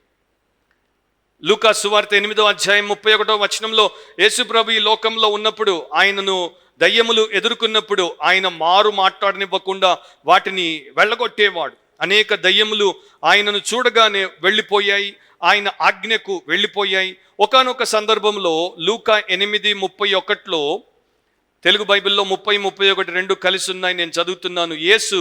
లూకా సువార్త 8వ అధ్యాయం 31వ వచనంలో యేసు ప్రభు ఈ లోకంలో ఉన్నప్పుడు ఆయనను దయ్యములు ఎదుర్కొన్నప్పుడు ఆయన మారు మాట్లాడనివ్వకుండా వాటిని వెళ్ళగొట్టేవాడు. అనేక దయ్యములు ఆయనను చూడగానే వెళ్ళిపోయాయి, ఆయన ఆజ్ఞకు వెళ్ళిపోయాయి. ఒకానొక సందర్భంలో లూకా 8:31 తెలుగు బైబిల్లో 30-31 రెండు కలిసి ఉన్నాయి, నేను చదువుతున్నాను. యేసు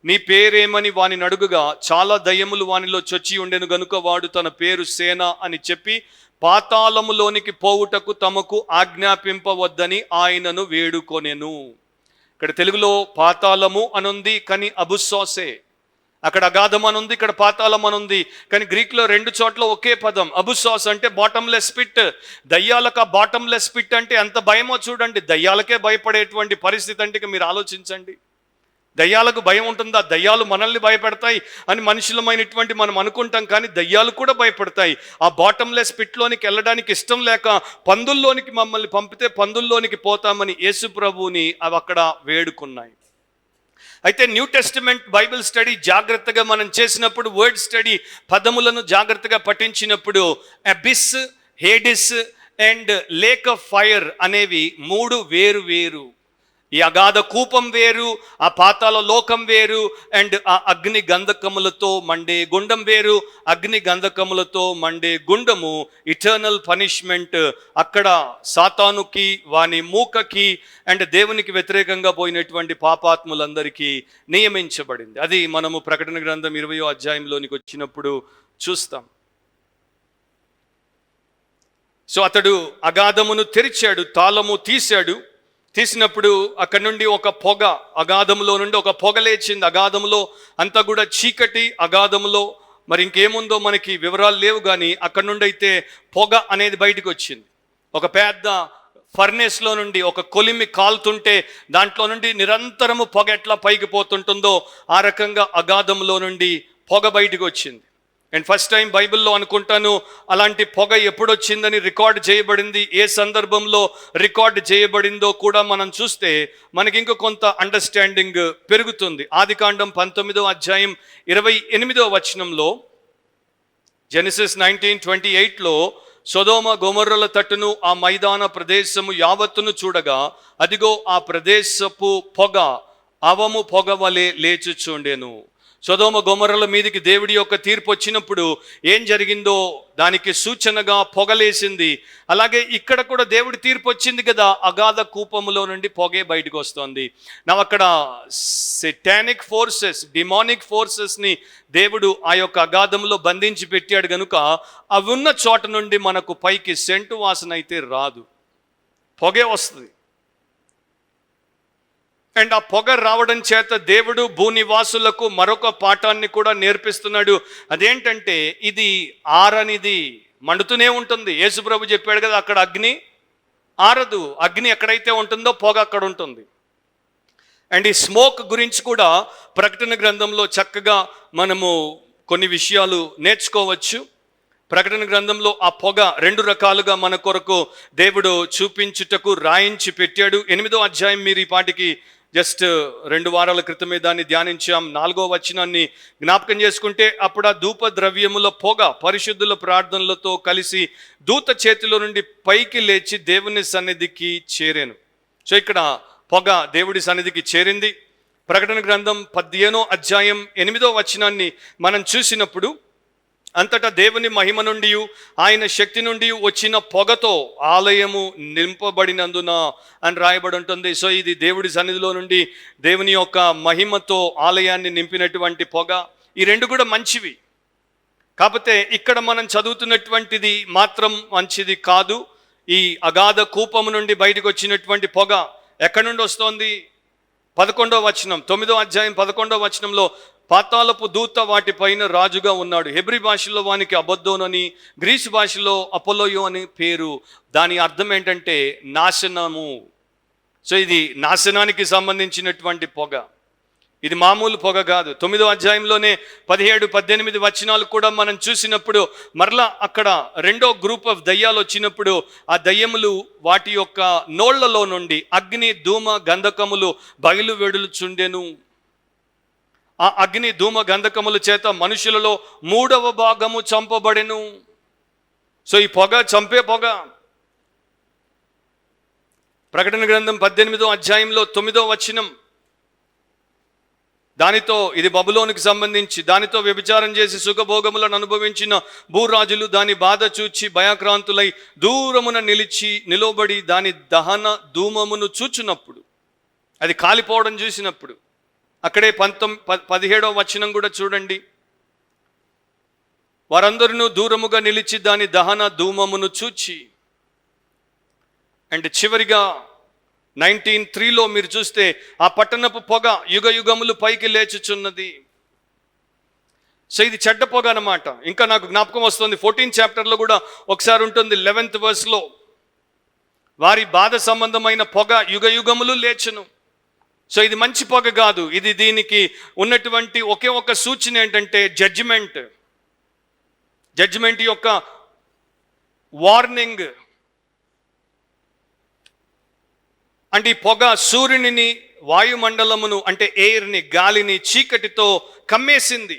నీ పేరేమని వానిని అడుగుగా చాలా దయ్యములు వానిలో చొచ్చి ఉండెను గనుక వాడు తన పేరు సేన అని చెప్పి పాతాళములోనికి పోవుటకు తమకు ఆజ్ఞాపింపవద్దని ఆయనను వేడుకొనెను. ఇక్కడ తెలుగులో పాతాళము అనుంది కానీ అబుస్సోసే, అక్కడ అగాధం అనుంది, ఇక్కడ పాతాళం అనుంది. కానీ గ్రీక్లో రెండు చోట్ల ఒకే పదం. అబుస్సోస్ అంటే బాటంలెస్ పిట్. దయ్యాలకు ఆ బాటంలెస్ పిట్ అంటే ఎంత భయమో చూడండి. దయ్యాలకే భయపడేటువంటి పరిస్థితి అంటే మీరు ఆలోచించండి. దయ్యాలకు భయం ఉంటుందా? దయ్యాలు మనల్ని భయపెడతాయి అని మనుషులమైనటువంటి మనం అనుకుంటాం, కానీ దయ్యాలు కూడా భయపడతాయి. ఆ బాటంలెస్ పిట్లోనికి వెళ్ళడానికి ఇష్టం లేక పందుల్లోనికి మమ్మల్ని పంపితే పందుల్లోనికి పోతామని యేసు ప్రభువుని అవి అక్కడ వేడుకున్నాయి. అయితే న్యూ టెస్టిమెంట్ బైబిల్ స్టడీ జాగ్రత్తగా మనం చేసినప్పుడు, వర్డ్ స్టడీ పదములను జాగ్రత్తగా పఠించినప్పుడు abyss, Hades and lake of fire అనేవి మూడు వేరు వేరు. ఈ అగాధ కూపం వేరు, ఆ పాతాళ లోకం వేరు, అండ్ ఆ అగ్ని గంధకములతో మండే గుండం వేరు. అగ్ని గంధకములతో మండే గుండము ఇటర్నల్ పనిష్మెంట్. అక్కడ సాతానుకి, వాని మూకకి అండ్ దేవునికి వ్యతిరేకంగా పోయినటువంటి పాపాత్ములందరికీ నియమించబడింది. అది మనము ప్రకటన గ్రంథం 20వ అధ్యాయంలోనికి వచ్చినప్పుడు చూస్తాం. సో అతడు అగాధమును తెరిచాడు, తాళము తీసినప్పుడు అక్కడి నుండి ఒక పొగ, అగాధములో నుండి ఒక పొగ లేచింది. అగాధములో అంతా కూడా చీకటి. అగాధములో మరి ఇంకేముందో మనకి వివరాలు లేవు, కానీ అక్కడి నుండి అయితే పొగ అనేది బయటకు వచ్చింది. ఒక పెద్ద ఫర్నేస్లో నుండి ఒక కొలిమి కాలుతుంటే దాంట్లో నుండి నిరంతరము పొగ ఎట్లా పైకి పోతుంటుందో ఆ రకంగా అగాధంలో నుండి పొగ బయటకు వచ్చింది. అండ్ ఫస్ట్ టైం బైబిల్లో అనుకుంటాను అలాంటి పొగ ఎప్పుడొచ్చిందని రికార్డ్ చేయబడింది. ఏ సందర్భంలో రికార్డ్ చేయబడిందో కూడా మనం చూస్తే మనకి ఇంకో కొంత అండర్స్టాండింగ్ పెరుగుతుంది. ఆదికాండం 19వ అధ్యాయం 28వ వచనంలో, జెనసిస్ 19:28లో సొదొమ గొమొర్రాల తట్టును ఆ మైదాన ప్రదేశము యావత్తును చూడగా అదిగో ఆ ప్రదేశపు పొగ అవము పొగ వలె లేచుచుండెను. సొదొమ గొమొర్రాల మీదకి దేవుడి యొక్క తీర్పు వచ్చినప్పుడు ఏం జరిగిందో దానికి సూచనగా పొగలేసింది. అలాగే ఇక్కడ కూడా దేవుడి తీర్పు వచ్చింది కదా, అగాధ కూపములో నుండి పొగే బయటకు వస్తుంది. నా అక్కడ సెటానిక్ ఫోర్సెస్, డిమానిక్ ఫోర్సెస్ని దేవుడు ఆ యొక్క అగాధంలో బంధించి పెట్టాడు కనుక అవి ఉన్న చోట నుండి మనకు పైకి సెంటు వాసన అయితే రాదు, పొగే వస్తుంది. అండ్ ఆ పొగ రావడం చేత దేవుడు భూనివాసులకు మరొక పాఠాన్ని కూడా నేర్పిస్తున్నాడు. అదేంటంటే ఇది ఆరనిది, మండుతూనే ఉంటుంది. యేసుప్రభు చెప్పాడు కదా, అక్కడ అగ్ని ఆరదు. అగ్ని ఎక్కడైతే ఉంటుందో పొగ అక్కడ ఉంటుంది. అండ్ ఈ స్మోక్ గురించి కూడా ప్రకటన గ్రంథంలో చక్కగా మనము కొన్ని విషయాలు నేర్చుకోవచ్చు. ప్రకటన గ్రంథంలో ఆ పొగ రెండు రకాలుగా మన కొరకు దేవుడు చూపించుటకు రాయించి పెట్టాడు. 8వ అధ్యాయం మీరు ఈ పాటికి జస్ట్ 2 వారాల క్రితమే దాన్ని ధ్యానించాం. 4వ వచనాన్ని జ్ఞాపకం చేసుకుంటే, అప్పుడు ఆ ధూప ద్రవ్యముల పొగ పరిశుద్ధుల ప్రార్థనలతో కలిసి దూత చేతిలో నుండి పైకి లేచి దేవుని సన్నిధికి చేరాను. సో ఇక్కడ పొగ దేవుడి సన్నిధికి చేరింది. ప్రకటన గ్రంథం 15వ అధ్యాయం 8వ వచనాన్ని మనం చూసినప్పుడు, అంతటా దేవుని మహిమ నుండి ఆయన శక్తి నుండి వచ్చిన పొగతో ఆలయము నింపబడినందున అని రాయబడి ఉంటుంది. సో ఇది దేవుడి సన్నిధిలో నుండి దేవుని యొక్క మహిమతో ఆలయాన్ని నింపినటువంటి పొగ. ఈ రెండు కూడా మంచివి. కాకపోతే ఇక్కడ మనం చదువుతున్నటువంటిది మాత్రం మంచిది కాదు. ఈ అగాధ కూపము నుండి బయటకు వచ్చినటువంటి పొగ ఎక్కడి నుండి వస్తోంది? 11వ వచనం, 9వ అధ్యాయం 11వ వచనంలో, పాతాళపు దూత వాటిపైన రాజుగా ఉన్నాడు. హెబ్రీ భాషలో వానికి అబద్దోనని, గ్రీసు భాషలో అపోలోయో అని పేరు. దాని అర్థం ఏంటంటే నాశనము. సో ఇది నాశనానికి సంబంధించినటువంటి పొగ. ఇది మామూలు పొగ కాదు. 9వ అధ్యాయంలోనే 17-18 వచనాలు కూడా మనం చూసినప్పుడు మరలా అక్కడ రెండో గ్రూప్ ఆఫ్ దయ్యాలు వచ్చినప్పుడు ఆ దయ్యములు వాటి యొక్క నోళ్లలో నుండి అగ్ని, ధూమ, గంధకములు బయలు వెడులుచుండెను. ఆ అగ్ని ధూమ గంధకముల చేత మనుషులలో 3వ భాగము చంపబడెను. సో ఈ పొగ చంపే పొగ. ప్రకటన గ్రంథం 18వ అధ్యాయంలో 9వ వచనం, దానితో, ఇది బబులోనికి సంబంధించి, దానితో వ్యభిచారం చేసి సుఖభోగములను అనుభవించిన భూరాజులు దాని బాధ చూచి భయాక్రాంతులై దూరమున నిలబడి దాని దహన ధూమమును చూచున్నప్పుడు, అది కాలిపోవడం చూసినప్పుడు, అక్కడే 17వ వచనం కూడా చూడండి, వారందరూ దూరముగా నిలిచి దాని దహన ధూమమును చూచి. అండ్ చివరిగా 19:3లో మీరు చూస్తే ఆ పట్టణపు పొగ యుగ యుగములు పైకి లేచుచున్నది. సో ఇది చెడ్డ పొగ అన్నమాట. ఇంకా నాకు జ్ఞాపకం వస్తుంది, 14th చాప్టర్లో కూడా ఒకసారి ఉంటుంది, 11th verseలో, వారి బాధ సంబంధమైన పొగ యుగ యుగములు లేచును. సో ఇది మంచి పొగ కాదు. ఇది దీనికి ఉన్నటువంటి ఒకే ఒక సూచన ఏంటంటే జడ్జిమెంట్ యొక్క వార్నింగ్. అంటే ఈ పొగ సూర్యుని, వాయుమండలమును అంటే ఎయిర్ని, గాలిని చీకటితో కమ్మేసింది.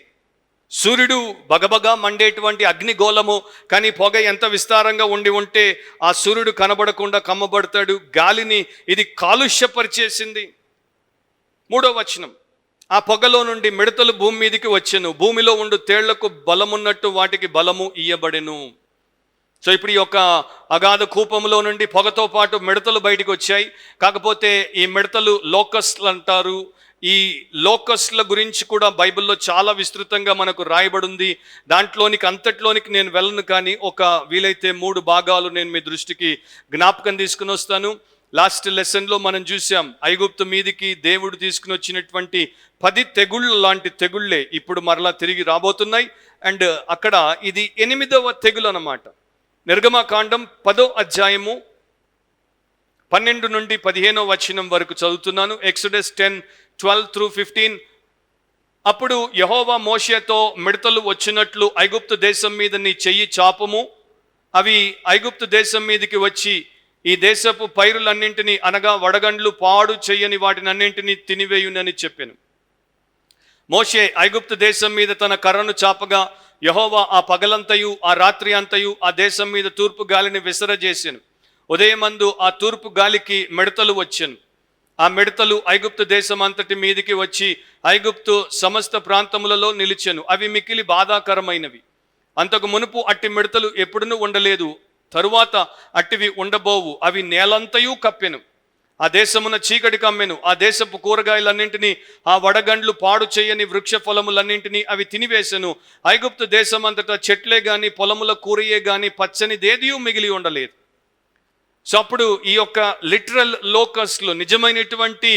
సూర్యుడు బగబగా మండేటువంటి అగ్నిగోళము, కానీ పొగ ఎంత విస్తారంగా ఉంటే ఆ సూర్యుడు కనబడకుండా కమ్మబడతాడు. గాలిని ఇది కాలుష్యపరిచేసింది. 3వ వచనం, ఆ పొగలో నుండి మిడతలు భూమి మీదకి వచ్చెను, భూమిలో ఉండు తేళ్లకు బలమున్నట్టు వాటికి బలము ఇయ్యబడెను. సో ఇప్పుడు ఈ యొక్క అగాధ కూపంలో నుండి పొగతో పాటు మిడతలు బయటికి వచ్చాయి. కాకపోతే ఈ మిడతలు లోకస్ట్లు అంటారు. ఈ లోకస్ట్ల గురించి కూడా బైబిల్లో చాలా విస్తృతంగా మనకు రాయబడింది. అంతట్లోనికి నేను వెళ్ళను, కానీ ఒక వీలైతే 3 భాగాలు నేను మీ దృష్టికి జ్ఞాపకం తీసుకుని వస్తాను. లాస్ట్ లెసన్లో మనం చూసాం, ఐగుప్తు మీదికి దేవుడు తీసుకుని వచ్చినటువంటి 10 తెగుళ్ళు లాంటి తెగుళ్ళే ఇప్పుడు మరలా తిరిగి రాబోతున్నాయి. అండ్ అక్కడ ఇది 8వ తెగులు అన్నమాట. నిర్గమకాండం 10వ అధ్యాయము 12 నుండి 15వ వచనం వరకు చదువుతున్నాను. ఎక్సోడస్ 10:12-15. అప్పుడు యెహోవా మోషేతో, మిడతలు వచ్చినట్లు ఐగుప్తు దేశం మీద నీ చెయ్యి చాపుము, అవి ఐగుప్తు దేశం మీదకి వచ్చి ఈ దేశపు పైరులన్నింటినీ అనగా వడగండ్లు పాడు చెయ్యని వాటినన్నింటినీ తినివేయునని చెప్పెను. మోషే ఐగుప్తు దేశం మీద తన కర్రను చాపగా యెహోవా ఆ పగలంతయు ఆ రాత్రి అంతయు ఆ దేశం మీద తూర్పు గాలిని విసరజేసెను. ఉదయమందు ఆ తూర్పు గాలికి మిడతలు వచ్చెను. ఆ మిడతలు ఐగుప్తు దేశం అంతటి మీదికి వచ్చి ఐగుప్తు సమస్త ప్రాంతములలో నిలిచెను. అవి మిక్కిలి బాధాకరమైనవి. అంతకు మునుపు అట్టి మిడతలు ఎప్పుడునూ ఉండలేదు, తరువాత అట్టివి ఉండబోవు. అవి నేలంతయు కప్పెను, ఆ దేశమున చీకటి కమ్మెను. ఆ దేశపు కూరగాయలన్నింటినీ, ఆ వడగండ్లు పాడు చేయని వృక్ష ఫలములన్నింటినీ అవి తినివేశను. ఐగుప్తు దేశం అంతటా చెట్లే గాని పొలముల కూరయే గాని పచ్చనిదేదియూ మిగిలి ఉండలేదు. సో అప్పుడు ఈ యొక్క లిటరల్ లోకస్లు, నిజమైనటువంటి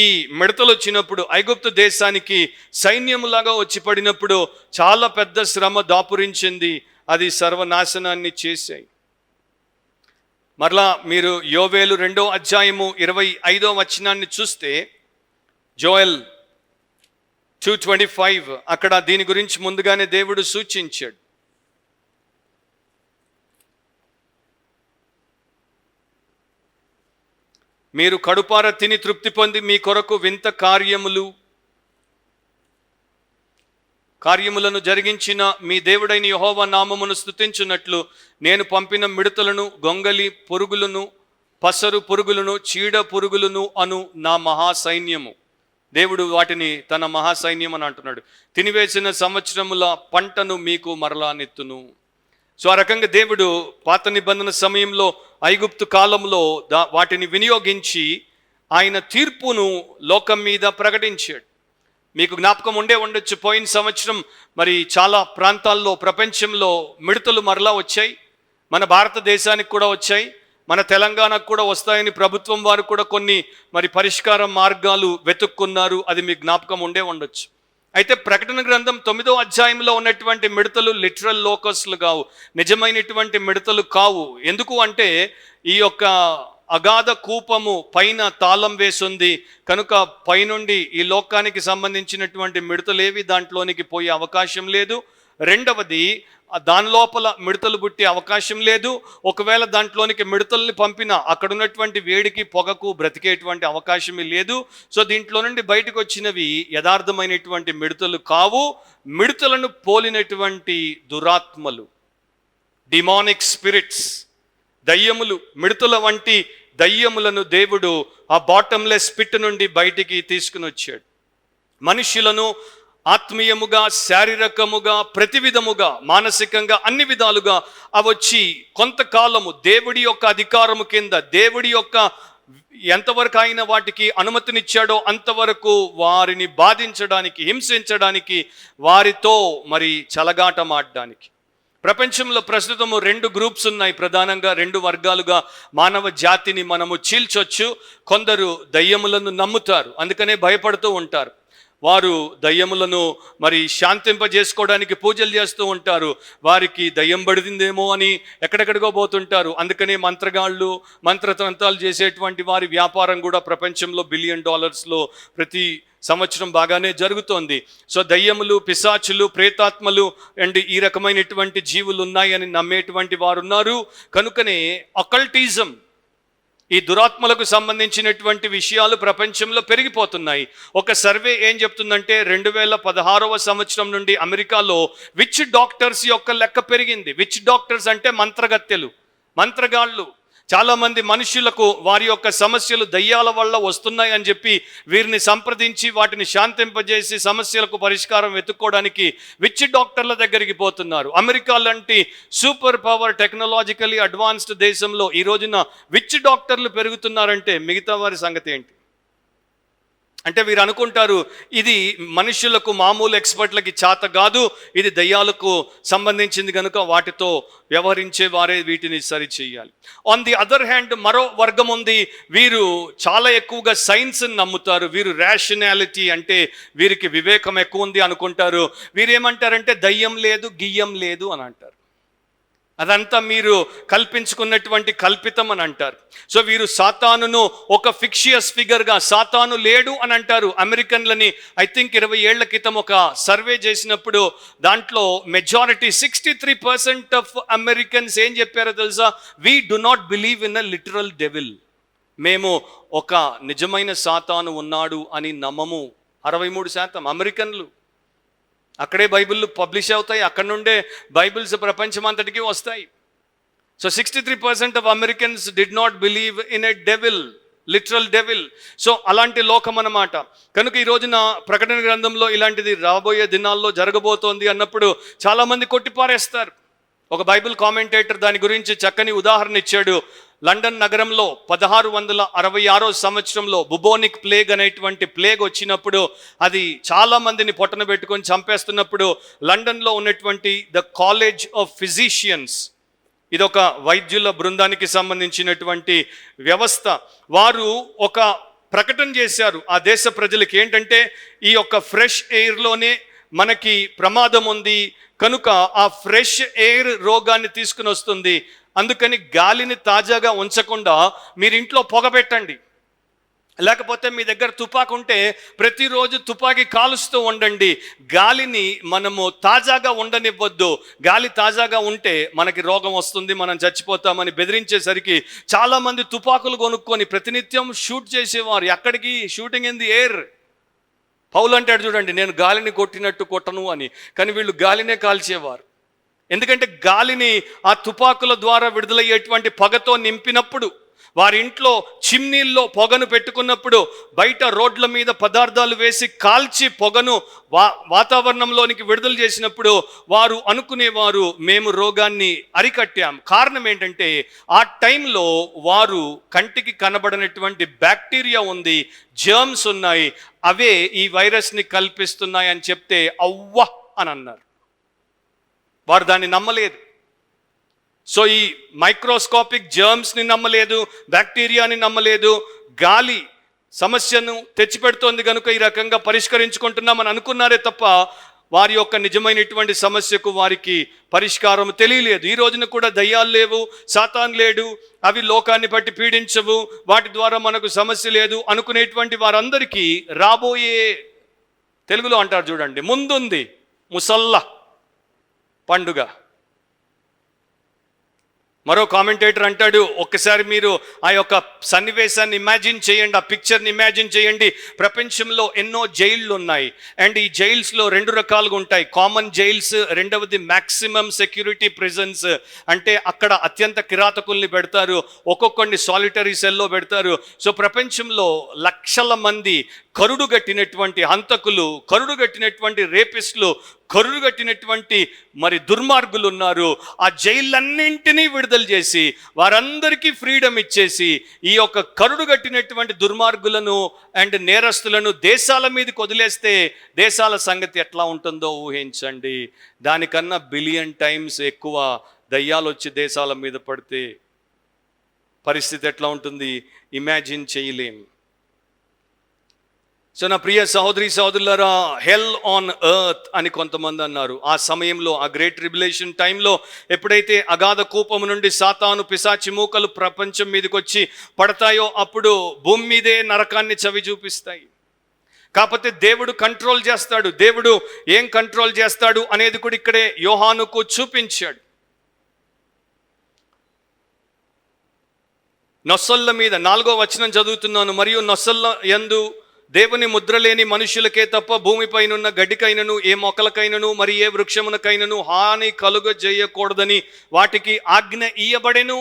ఈ మిడతలు వచ్చినప్పుడు ఐగుప్తు దేశానికి సైన్యములాగా వచ్చి పడినప్పుడు చాలా పెద్ద శ్రమ దాపురించింది. అది సర్వనాశనాన్ని చేశాయి. మరలా మీరు యోవేలు 2వ అధ్యాయము 25వ వచనాన్ని చూస్తే, జోయల్ 2:25, అక్కడ దీని గురించి ముందుగానే దేవుడు సూచించాడు. మీరు కడుపార తిని తృప్తి పొంది మీ కొరకు వింత కార్యములను జరిగించిన మీ దేవుడైన యెహోవా నామమును స్తుతించున్నట్లు నేను పంపిన మిడతలను, గొంగలి పురుగులను, పసరు పురుగులను, చీడ పురుగులను అను నా మహాసైన్యము. దేవుడు వాటిని తన మహాసైన్యం అని అంటున్నాడు. తినివేసిన సంవత్సరముల పంటను మీకు మరలా నెత్తును. సో ఆ రకంగా దేవుడు పాత నిబంధన సమయంలో ఐగుప్తు కాలంలో వాటిని వినియోగించి ఆయన తీర్పును లోకం మీద ప్రకటించాడు. మీకు జ్ఞాపకం ఉండొచ్చు, పోయిన సంవత్సరం మరి చాలా ప్రాంతాల్లో ప్రపంచంలో మిడతలు మరలా వచ్చాయి. మన భారతదేశానికి కూడా వచ్చాయి, మన తెలంగాణకు కూడా వస్తాయని ప్రభుత్వం వారు కూడా కొన్ని మరి పరిష్కార మార్గాలు వెతుక్కున్నారు. అది మీకు జ్ఞాపకం ఉండొచ్చు. అయితే ప్రకటన గ్రంథం 9వ అధ్యాయంలో ఉన్నటువంటి మిడతలు లిటరల్ లోకస్లు కావు, నిజమైనటువంటి మిడతలు కావు. ఎందుకు అంటే ఈ యొక్క అగాధ కూపము పైన తాళం వేసుంది కనుక పైనుండి ఈ లోకానికి సంబంధించినటువంటి మిడతలేవి దాంట్లోనికి పోయే అవకాశం లేదు. రెండవది దాని లోపల మిడతలు పుట్టే అవకాశం లేదు. ఒకవేళ దాంట్లోనికి మిడతల్ని పంపినా అక్కడ ఉన్నటువంటి వేడికి పొగకు బ్రతికేటువంటి అవకాశమే లేదు. సో దీంట్లో నుండి బయటకు వచ్చినవి యథార్థమైనటువంటి మిడతలు కావు, మిడతలను పోలినటువంటి దురాత్మలు, డిమానిక్ స్పిరిట్స్, దయ్యములు. మిడతల వంటి దయ్యములను దేవుడు ఆ బాటంలెస్ పిట్ నుండి బయటికి తీసుకుని వచ్చాడు. మనుష్యులను ఆత్మీయముగా, శారీరకముగా, ప్రతి విధముగా, మానసికంగా, అన్ని విధాలుగా అవచ్చి కొంతకాలము దేవుడి యొక్క అధికారము కింద, దేవుడి యొక్క ఎంతవరకు ఆయన వాటికి అనుమతినిచ్చాడో అంతవరకు వారిని బాధించడానికి, హింసించడానికి, వారితో మరి చెలగాటమాడడానికి. ప్రపంచంలో ప్రస్తుతము 2 గ్రూప్స్ ఉన్నాయి. ప్రధానంగా 2 వర్గాలుగా మానవ జాతిని మనము చీల్చొచ్చు. కొందరు దయ్యములను నమ్ముతారు, అందుకనే భయపడుతూ ఉంటారు. వారు దయ్యములను మరి శాంతింపజేసుకోవడానికి పూజలు చేస్తూ ఉంటారు. వారికి దయ్యం పడిందేమో అని ఎక్కడెక్కడికో పోతుంటారు. అందుకనే మంత్రగాళ్ళు, మంత్రతంత్రాలు చేసేటువంటి వారి వ్యాపారం కూడా ప్రపంచంలో $1 బిలియన్ ప్రతి సంవత్సరం బాగానే జరుగుతోంది. సో దయ్యములు, పిశాచులు, ప్రేతాత్మలు అండ్ ఈ రకమైనటువంటి జీవులు ఉన్నాయని నమ్మేటువంటి వారు ఉన్నారు. కనుకనే అకల్టిజం, ఈ దురాత్మలకు సంబంధించినటువంటి విషయాలు ప్రపంచంలో పెరిగిపోతున్నాయి. ఒక సర్వే ఏం చెప్తుందంటే 2016వ సంవత్సరం నుండి అమెరికాలో విచ్ డాక్టర్స్ యొక్క లెక్క పెరిగింది. విచ్ డాక్టర్స్ అంటే మంత్రగత్తెలు, మంత్రగాళ్ళు. చాలామంది మనుషులకు వారి యొక్క సమస్యలు దయ్యాల వల్ల వస్తున్నాయి అని చెప్పి వీరిని సంప్రదించి వాటిని శాంతింపజేసి సమస్యలకు పరిష్కారం వెతుక్కోవడానికి విచ్ డాక్టర్ల దగ్గరికి పోతున్నారు. అమెరికా లాంటి సూపర్ పవర్, టెక్నాలజికలీ అడ్వాన్స్డ్ దేశంలో ఈ రోజున విచ్ డాక్టర్లు పెరుగుతున్నారంటే మిగతా వారి సంగతి ఏంటి? అంటే వీరు అనుకుంటారు ఇది మనుషులకు, మామూలు ఎక్స్పర్ట్లకి చేత కాదు, ఇది దయ్యాలకు సంబంధించింది కనుక వాటితో వ్యవహరించే వారే వీటిని సరి చేయాలి. ఆన్ ది అదర్ హ్యాండ్ మరో వర్గం ఉంది. వీరు చాలా ఎక్కువగా సైన్స్ని నమ్ముతారు. వీరు రేషనాలిటీ అంటే వీరికి వివేకం ఎక్కువ ఉంది అనుకుంటారు. వీరేమంటారంటే దయ్యం లేదు, గియ్యం లేదు అని అంటారు. అదంతా మీరు కల్పించుకున్నటువంటి కల్పితం అని అంటారు. సో వీరు సాతానును ఒక ఫిక్షియస్ ఫిగర్గా, సాతాను లేడు అని అంటారు. అమెరికన్లని ఐ థింక్ 20 ఏళ్ల క్రితం ఒక సర్వే చేసినప్పుడు దాంట్లో మెజారిటీ 63% ఆఫ్ అమెరికన్స్ ఏం చెప్పారో తెలుసా? We do not believe in a literal devil. మేము ఒక నిజమైన సాతాను ఉన్నాడు అని నమ్మము. 63% అమెరికన్లు. అక్కడే బైబిళ్ళు పబ్లిష్ అవుతాయి, అక్కడ నుండే బైబిల్స్ ప్రపంచమంతటికి వస్తాయి. So 63% of Americans did not believe in a devil, literal devil. So అలాంటి లోకం అన్నమాట. కనుక ఈ రోజున ప్రకటన గ్రంథంలో ఇలాంటిది రాబోయే దినాల్లో జరగబోతోంది అన్నప్పుడు చాలామంది కొట్టిపారేస్తారు. ఒక బైబిల్ కామెంటేటర్ దాని గురించి చక్కని ఉదాహరణ ఇచ్చాడు. లండన్ నగరంలో 1666 సంవత్సరంలో బుబోనిక్ ప్లేగ్ అనేటువంటి ప్లేగ్ వచ్చినప్పుడు, అది చాలా మందిని పొట్టన పెట్టుకొని చంపేస్తున్నప్పుడు లండన్లో ఉన్నటువంటి ద కాలేజ్ ఆఫ్ ఫిజిషియన్స్, ఇదొక వైద్యుల బృందానికి సంబంధించినటువంటి వ్యవస్థ, వారు ఒక ప్రకటన చేశారు ఆ దేశ ప్రజలకి. ఏంటంటే ఈ యొక్క ఫ్రెష్ ఎయిర్లోనే మనకి ప్రమాదం ఉంది కనుక ఆ ఫ్రెష్ ఎయిర్ రోగాన్ని తీసుకుని వస్తుంది. అందుకని గాలిని తాజాగా ఉంచకుండా మీరు ఇంట్లో పొగ పెట్టండి, లేకపోతే మీ దగ్గర తుపాకు ఉంటే ప్రతిరోజు తుపాకీ కాలుస్తూ ఉండండి. గాలిని మనము తాజాగా ఉండనివ్వద్దు. గాలి తాజాగా ఉంటే మనకి రోగం వస్తుంది, మనం చచ్చిపోతామని బెదిరించేసరికి చాలామంది తుపాకులు కొనుక్కొని ప్రతినిత్యం షూట్ చేసేవారు. ఎక్కడికి? Shooting in the air. Paul అంటాడు చూడండి, నేను గాలిని కొట్టినట్టు కొట్టను అని. కానీ వీళ్ళు గాలినే కాల్చేవారు. ఎందుకంటే గాలిని ఆ తుపాకుల ద్వారా విడుదలయ్యేటువంటి పొగతో నింపినప్పుడు, వారి ఇంట్లో చిమ్నీల్లో పొగను పెట్టుకున్నప్పుడు, బయట రోడ్ల మీద పదార్థాలు వేసి కాల్చి పొగను వాతావరణంలోనికి విడుదల చేసినప్పుడు వారు అనుకునేవారు మేము రోగాన్ని అరికట్టాం. కారణం ఏంటంటే ఆ టైంలో వారు కంటికి కనబడినటువంటి బ్యాక్టీరియా ఉంది, జర్మ్స్ ఉన్నాయి, అవే ఈ వైరస్ని కల్పిస్తున్నాయి అని చెప్తే అవ్వ అని అన్నారు. వారు దాన్ని నమ్మలేదు. సో ఈ మైక్రోస్కోపిక్ జర్మ్స్ని నమ్మలేదు, బ్యాక్టీరియాని నమ్మలేదు. గాలి సమస్యను తెచ్చిపెడుతోంది కనుక ఈ రకంగా పరిష్కరించుకుంటున్నామని అనుకున్నారే తప్ప వారి యొక్క నిజమైనటువంటి సమస్యకు వారికి పరిష్కారం తెలియలేదు. ఈ రోజున కూడా దయ్యాలు లేవు, సాతాన్ లేడు, అవి లోకాన్ని బట్టి పీడించవు, వాటి ద్వారా మనకు సమస్య లేదు అనుకునేటువంటి వారందరికీ రాబోయే, తెలుగులో అంటారు చూడండి, ముందుంది ముసల్లా. పండుగ. మరో కామెంటేటర్ అంటాడు, ఒక్కసారి మీరు ఆ యొక్క సన్నివేశాన్ని ఇమాజిన్ చేయండి, ఆ పిక్చర్ని ఇమాజిన్ చేయండి. ప్రపంచంలో ఎన్నో జైళ్ళు ఉన్నాయి. అండ్ ఈ జైల్స్లో రెండు రకాలుగా ఉంటాయి. కామన్ జైల్స్, రెండవది మ్యాక్సిమం సెక్యూరిటీ ప్రిజన్స్. అంటే అక్కడ అత్యంత కిరాతకుల్ని పెడతారు, ఒక్కొక్కడిని సాలిటరీ సెల్లో పెడతారు. సో ప్రపంచంలో లక్షల మంది కరుడుగట్టినటువంటి హంతకులు, కరుడుగట్టినటువంటి రేపిస్టులు, కరుడుగట్టినటువంటి మరి దుర్మార్గులు ఉన్నారు. ఆ జైళ్ళన్నింటినీ విడుదల చేసి వారందరికీ ఫ్రీడమ్ ఇచ్చేసి ఈ యొక్క కరుడుగట్టినటువంటి దుర్మార్గులను అండ్ నేరస్తులను దేశాల మీదకి వదిలేస్తే దేశాల సంగతి ఎట్లా ఉంటుందో ఊహించండి. దానికన్నా బిలియన్ టైమ్స్ ఎక్కువ దయ్యాలు వచ్చి దేశాల మీద పడితే పరిస్థితి ఎట్లా ఉంటుంది ఇమాజిన్ చేయలేం. సో నా ప్రియ సహోదరి సహోదరులారా, హెల్ ఆన్ ఎర్త్ అని కొంతమంది అన్నారు. ఆ సమయంలో, ఆ గ్రేట్ ట్రిబులేషన్ టైంలో ఎప్పుడైతే అగాధ కూపము నుండి సాతాను పిశాచి మూకలు ప్రపంచం మీదకి వచ్చి పడతాయో అప్పుడు భూమి మీదే నరకాన్ని చవి చూపిస్తాయి. కాకపోతే దేవుడు కంట్రోల్ చేస్తాడు. దేవుడు ఏం కంట్రోల్ చేస్తాడు అనేది కూడా ఇక్కడే యోహానుకు చూపించాడు. నొసళ్ళ మీద 4వ వచనం చదువుతున్నాను. మరియు నొసళ్ళ యందు దేవుని ముద్ర లేని మనుషులకే తప్ప భూమిపైనున్న గడ్డికైనను ఏ మొక్కలకైనను మరి ఏ వృక్షమునకైనను హాని కలుగజేయకూడదని వాటికి ఆజ్ఞ ఇయ్యబడెను.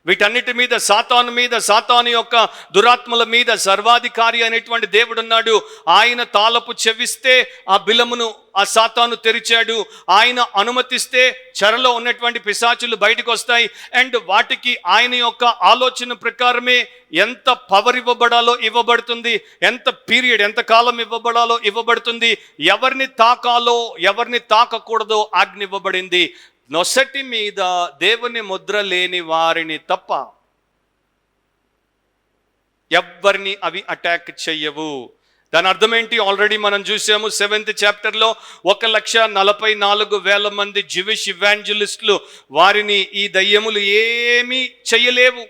వీటన్నిటి మీద, సాతాను మీద, సాతాను యొక్క దురాత్మల మీద సర్వాధికారి అనేటువంటి దేవుడు ఉన్నాడు. ఆయన తాళపు చెవిస్తే ఆ బిలమును ఆ సాతాను తెరిచాడు. ఆయన అనుమతిస్తే చెరలో ఉన్నటువంటి పిశాచులు బయటకు వస్తాయి. అండ్ వాటికి ఆయన యొక్క ఆలోచన ప్రకారమే ఎంత పవర్ ఇవ్వబడాలో ఇవ్వబడుతుంది, ఎంత పీరియడ్, ఎంత కాలం ఇవ్వబడాలో ఇవ్వబడుతుంది, ఎవరిని తాకాలో ఎవరిని తాకకూడదో ఆజ్ఞ ఇవ్వబడింది. నొసటి మీద దేవుని ముద్ర లేని వారిని తప్ప ఎవ్వరిని అవి అటాక్ చెయ్యవు. దాని అర్థం ఏంటి? ఆల్రెడీ మనం చూసాము 7th చాప్టర్లో 1,44,000 మంది జ్యూయిష్ ఇవాంజలిస్టులు, వారిని ఈ దయ్యములు ఏమీ చెయ్యలేవు.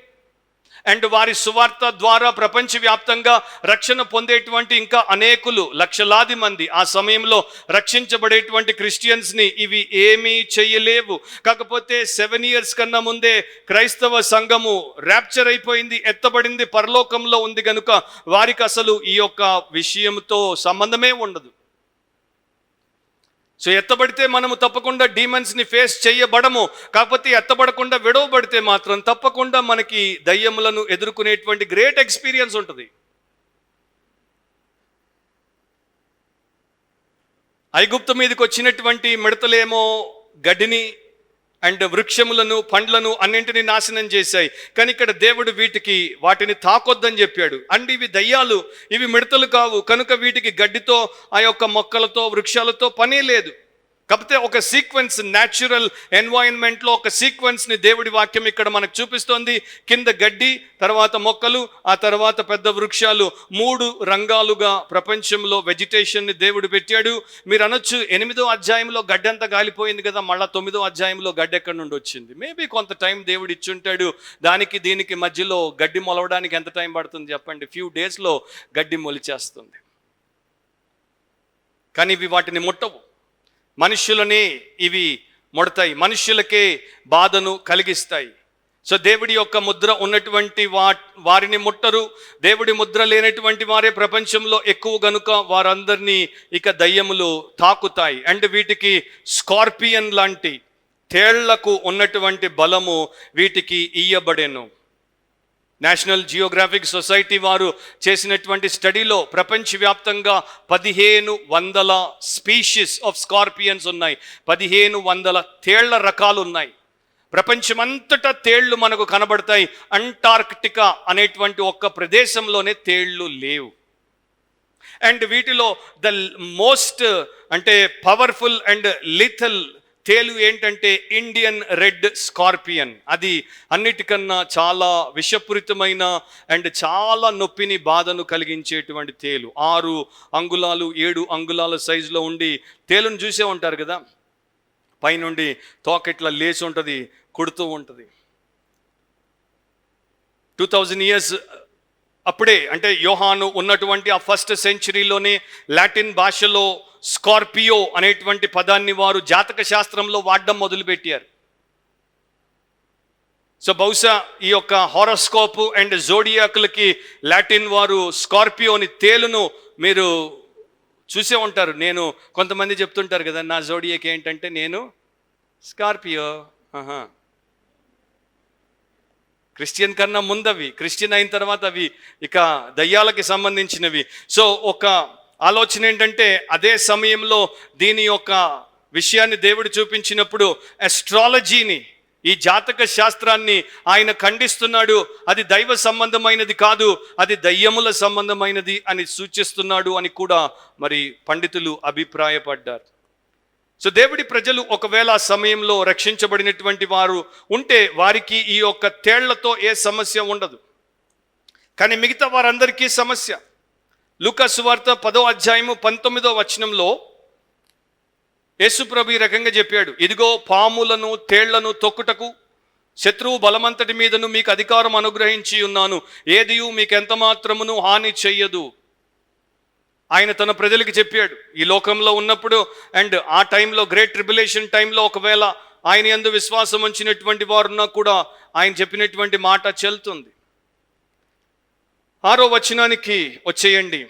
అండ్ వారి సువార్త ద్వారా ప్రపంచవ్యాప్తంగా రక్షణ పొందేటువంటి ఇంకా అనేకులు, లక్షలాది మంది ఆ సమయంలో రక్షించబడేటువంటి క్రిస్టియన్స్ని ఇవి ఏమీ చెయ్యలేవు. కాకపోతే 7 years కన్నా ముందే క్రైస్తవ సంఘము ర్యాప్చర్ అయిపోయింది, ఎత్తబడింది, పరలోకంలో ఉంది కనుక వారికి అసలు ఈ యొక్క విషయంతో సంబంధమే ఉండదు. సో ఎత్తబడితే మనము తప్పకుండా డీమన్స్ని ఫేస్ చేయబడము. కాకపోతే ఎత్తబడకుండా విడవబడితే మాత్రం తప్పకుండా మనకి దయ్యములను ఎదుర్కొనేటువంటి గ్రేట్ ఎక్స్పీరియన్స్ ఉంటుంది. ఐగుప్తు మీదకి వచ్చినటువంటి మిడతలేమో గడ్డిని అండ్ వృక్షములను, పండ్లను అన్నింటినీ నాశనం చేశాయి. కానీ ఇక్కడ దేవుడు వాటిని తాకొద్దని చెప్పాడు. అండ్ ఇవి దయ్యాలు, ఇవి మిడతలు కావు కనుక వీటికి గడ్డితో, ఆ యొక్క మొక్కలతో, వృక్షాలతో పనే లేదు. కాకపోతే ఒక సీక్వెన్స్, న్యాచురల్ ఎన్వైరన్మెంట్లో ఒక సీక్వెన్స్ని దేవుడి వాక్యం ఇక్కడ మనకు చూపిస్తోంది. కింద గడ్డి, తర్వాత మొక్కలు, ఆ తర్వాత పెద్ద వృక్షాలు, 3 రంగాలుగా ప్రపంచంలో వెజిటేషన్ని దేవుడు పెట్టాడు. మీరు అనొచ్చు 8వ అధ్యాయంలో గడ్డి అంతా గాలిపోయింది కదా, మళ్ళీ 9వ అధ్యాయంలో గడ్డి ఎక్కడి నుండి వచ్చింది? మేబీ కొంత టైం దేవుడు ఇచ్చుంటాడు. దానికి దీనికి మధ్యలో గడ్డి మొలవడానికి ఎంత టైం పడుతుంది చెప్పండి? ఫ్యూ డేస్లో గడ్డి మొలిచేస్తుంది. కానీ ఇవి వాటిని ముట్టవు, మనుష్యులని ఇవి ముడతాయి, మనుష్యులకే బాధను కలిగిస్తాయి. సో దేవుడి యొక్క ముద్ర ఉన్నటువంటి వారిని ముట్టరు. దేవుడి ముద్ర లేనటువంటి వారే ప్రపంచంలో ఎక్కువ గనుక వారందరినీ ఇక దయ్యములు తాకుతాయి. అండ్ వీటికి స్కార్పియన్ లాంటి తేళ్లకు ఉన్నటువంటి బలము వీటికి ఇయ్యబడెను. నేషనల్ జియోగ్రాఫిక్ సొసైటీ వారు చేసినటువంటి స్టడీలో ప్రపంచవ్యాప్తంగా 1,500 స్పీషీస్ ఆఫ్ స్కార్పియన్స్ ఉన్నాయి. 1,500 తేళ్ల రకాలు ఉన్నాయి. ప్రపంచమంతటా తేళ్లు మనకు కనబడతాయి. అంటార్క్టికా అనేటువంటి ఒక్క ప్రదేశంలోనే తేళ్లు లేవు. అండ్ వీటిలో ద మోస్ట్ అంటే పవర్ఫుల్ అండ్ లిథల్ తేలు ఏంటంటే ఇండియన్ రెడ్ స్కార్పియన్. అది అన్నిటికన్నా చాలా విషపూరితమైన అండ్ చాలా నొప్పిని, బాధను కలిగించేటువంటి తేలు. 6 అంగుళాలు 7 అంగుళాల సైజులో ఉండి, తేలును చూసే ఉంటారు కదా, పైనుండి తోకెట్లా లేచి ఉంటుంది, కుడుతూ ఉంటుంది. 2000 years అప్పుడే, అంటే యోహాను ఉన్నటువంటి ఆ 1st centuryలోనే లాటిన్ భాషలో స్కార్పియో అనేటువంటి పదాన్ని వారు జాతక శాస్త్రంలో వాడడం మొదలుపెట్టారు. సో బహుశా ఈ యొక్క హారోస్కోప్ అండ్ జోడియాకులకి లాటిన్ వారు స్కార్పియోని తేలును మీరు చూసే ఉంటారు. నేను కొంతమంది చెప్తుంటారు కదా, నా జోడియాక్ ఏంటంటే నేను స్కార్పియో. క్రిస్టియన్ కన్నా ముందవి, క్రిస్టియన్ అయిన తర్వాత అవి ఇక దయ్యాలకి సంబంధించినవి. సో ఒక ఆలోచన ఏంటంటే, అదే సమయంలో దీని యొక్క విషయాన్ని దేవుడు చూపించినప్పుడు అస్ట్రాలజీని, ఈ జాతక శాస్త్రాన్ని ఆయన ఖండిస్తున్నాడు. అది దైవ సంబంధమైనది కాదు, అది దయ్యముల సంబంధమైనది అని సూచిస్తున్నాడు అని కూడా మరి పండితులు అభిప్రాయపడ్డారు. సో దేవుడి ప్రజలు ఒకవేళ ఆ సమయంలో రక్షించబడినటువంటి వారు ఉంటే వారికి ఈ యొక్క తేళ్లతో ఏ సమస్య ఉండదు. కానీ మిగతా వారందరికీ సమస్య. లూకా సువార్త 10వ అధ్యాయము 19వ వచనంలో యేసుప్రభు ఈ రకంగా చెప్పాడు, ఇదిగో పాములను తేళ్లను తొక్కుటకు శత్రువు బలమంతటి మీదను మీకు అధికారం అనుగ్రహించి ఉన్నాను, ఏదియు మీకు ఎంత మాత్రమును హాని చెయ్యదు. ఆయన తన ప్రజలకి చెప్పాడు ఈ లోకంలో ఉన్నప్పుడు. అండ్ ఆ టైంలో గ్రేట్ ట్రిబులేషన్ టైంలో ఒకవేళ ఆయన యందు విశ్వాసం ఉంచినటువంటి వారున్నా కూడా ఆయన చెప్పినటువంటి మాట చెల్లుతుంది. 6వ వచనానికి వచ్చేయండి.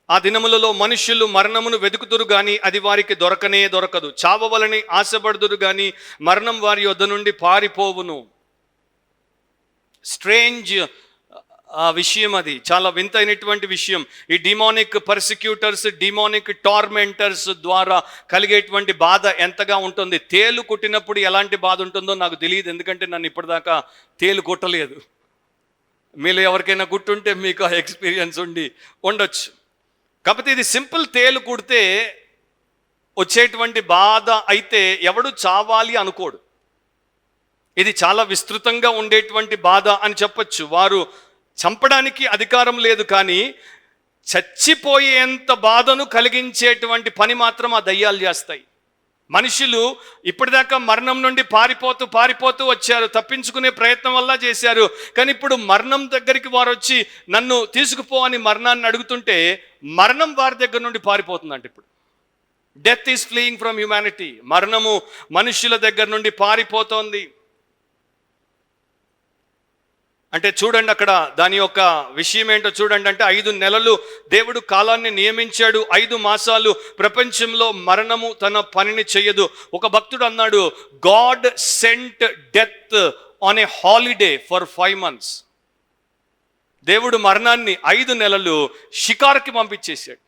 ఆ దినములలో మనుష్యులు మరణమును వెతుకుదురు గాని అది వారికి దొరకనే దొరకదు, చావవలని ఆశపడుదురు గాని మరణం వారి యొద్ద నుండి పారిపోవును. స్ట్రేంజ్ ఆ విషయం, అది చాలా వింతైనటువంటి విషయం. ఈ డిమానిక్ పర్సిక్యూటర్స్, డిమానిక్ టార్మెంటర్స్ ద్వారా కలిగేటువంటి బాధ ఎంతగా ఉంటుంది. తేలు కుట్టినప్పుడు ఎలాంటి బాధ ఉంటుందో నాకు తెలియదు, ఎందుకంటే నన్ను ఇప్పటిదాకా తేలు కుట్టలేదు. మీలో ఎవరికైనా గుట్టుంటే మీకు ఆ ఎక్స్పీరియన్స్ ఉండొచ్చు. కాకపోతే ఇది సింపుల్ తేలు కుడితే వచ్చేటువంటి బాధ అయితే ఎవడు చావాలి అనుకోడు. ఇది చాలా విస్తృతంగా ఉండేటువంటి బాధ అని చెప్పచ్చు. వారు చంపడానికి అధికారం లేదు, కానీ చచ్చిపోయేంత బాధను కలిగించేటువంటి పని మాత్రం ఆ దయ్యాలు చేస్తాయి. మనుషులు ఇప్పటిదాకా మరణం నుండి పారిపోతూ వచ్చారు, తప్పించుకునే ప్రయత్నం వల్ల చేశారు. కానీ ఇప్పుడు మరణం దగ్గరికి వారు వచ్చి నన్ను తీసుకుపో అని మరణాన్ని అడుగుతుంటే మరణం వారి దగ్గర నుండి పారిపోతుందంట. ఇప్పుడు death is fleeing from humanity. మరణము మనుషుల దగ్గర నుండి పారిపోతోంది. అంటే చూడండి అక్కడ దాని యొక్క విషయం ఏంటో చూడండి. అంటే 5 నెలలు దేవుడు కాలాన్ని నియమించాడు, 5 మాసాలు ప్రపంచంలో మరణము తన పనిని చెయ్యదు. ఒక భక్తుడు అన్నాడు, God sent death on a holiday for 5 months. దేవుడు మరణాన్ని 5 నెలలు షికార్కి పంపించేశాడు.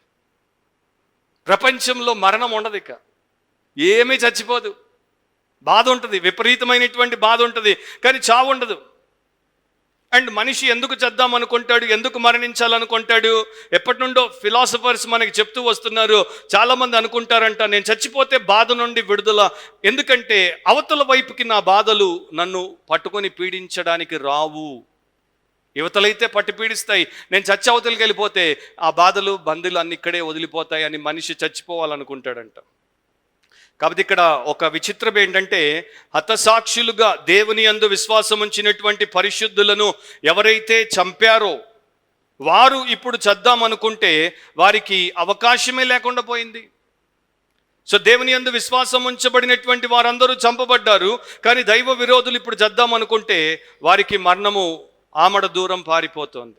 ప్రపంచంలో మరణం ఉండదు, ఇక ఏమీ చచ్చిపోదు. బాధ ఉంటుంది, విపరీతమైనటువంటి బాధ ఉంటుంది, కానీ చావు ఉండదు. అండ్ మనిషి ఎందుకు చేద్దాం అనుకుంటాడు, ఎందుకు మరణించాలనుకుంటాడు? ఎప్పటి నుండో ఫిలాసఫర్స్ మనకి చెప్తూ వస్తున్నారు. చాలామంది అనుకుంటారంట, నేను చచ్చిపోతే బాధ నుండి విడుదల, ఎందుకంటే అవతల వైపుకి నా బాధలు నన్ను పట్టుకొని పీడించడానికి రావు. యువతలైతే పట్టి పీడిస్తాయి, నేను చచ్చి అవతలకి వెళ్ళిపోతే ఆ బాధలు బంధులు అన్ని ఇక్కడే వదిలిపోతాయి అని మనిషి చచ్చిపోవాలనుకుంటాడంట. కాబట్టి ఇక్కడ ఒక విచిత్రం ఏంటంటే, హతసాక్షులుగా దేవుని యందు విశ్వాసం ఉంచినటువంటి పరిశుద్ధులను ఎవరైతే చంపారో వారు ఇప్పుడు చద్దామనుకుంటే వారికి అవకాశమే లేకుండా పోయింది. సో దేవుని యందు విశ్వాసం ఉంచబడినటువంటి వారందరూ చంపబడ్డారు, కానీ దైవ విరోధులు ఇప్పుడు చద్దామనుకుంటే వారికి మరణము ఆమడ దూరం పారిపోతోంది.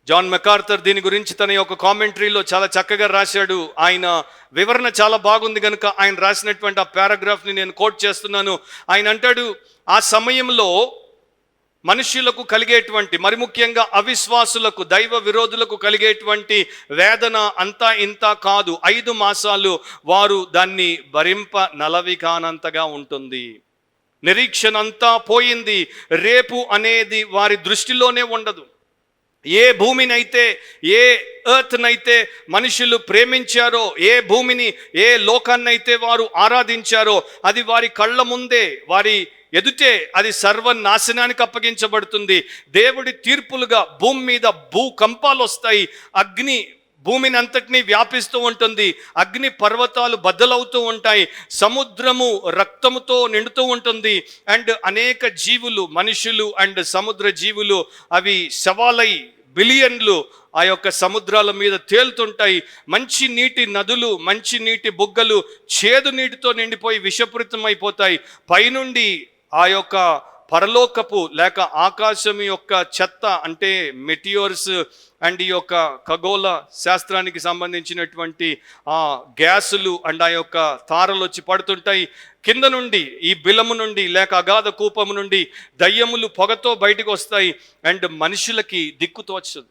జాన్ మెకార్థర్ దీని గురించి తన యొక్క కామెంటరీలో చాలా చక్కగా రాశాడు. ఆయన వివరణ చాలా బాగుంది కనుక ఆయన రాసినటువంటి ఆ పారాగ్రాఫ్ని నేను కోట్ చేస్తున్నాను. ఆయన అంటాడు, ఆ సమయంలో మనుష్యులకు కలిగేటువంటి, మరి ముఖ్యంగా అవిశ్వాసులకు, దైవ విరోధులకు కలిగేటువంటి వేదన అంతా ఇంత కాదు. 5 మాసాలు వారు దాన్ని భరింప నలవి కానంతగా ఉంటుంది. నిరీక్షణ అంతా పోయింది. రేపు అనేది వారి దృష్టిలోనే ఉండదు. ఏ భూమినైతే, ఏ ఎర్త్నైతే మనుషులు ప్రేమించారో, ఏ భూమిని, ఏ లోకాన్నైతే వారు ఆరాధించారో అది వారి కళ్ళ ముందే, వారి ఎదుటే అది సర్వనాశనానికి అప్పగించబడుతుంది. దేవుడి తీర్పులుగా భూమి మీద భూకంపాలు వస్తాయి. అగ్ని భూమిని అంతటినీ వ్యాపిస్తూ ఉంటుంది. అగ్ని పర్వతాలు బద్దలవుతూ ఉంటాయి. సముద్రము రక్తముతో నిండుతూ ఉంటుంది. అండ్ అనేక జీవులు, మనుషులు అండ్ సముద్ర జీవులు అవి శవాలై బిలియన్లు ఆ యొక్క సముద్రాల మీద తేలుతుంటాయి. మంచి నీటి నదులు, మంచి నీటి బుగ్గలు చేదు నీటితో నిండిపోయి విషపూరితం అయిపోతాయి. పైనుండి ఆ యొక్క పరలోకపు లేక ఆకాశం యొక్క చెత్త అంటే మెటియోర్స్ అండ్ ఈ యొక్క ఖగోళ శాస్త్రానికి సంబంధించినటువంటి ఆ గ్యాసులు అండ్ ఆ యొక్క తారలు వచ్చి పడుతుంటాయి. కింద నుండి ఈ బిలము నుండి లేక అగాధ కూపము నుండి దయ్యములు పొగతో బయటకు వస్తాయి. అండ్ మనుషులకి దిక్కు తోచదు,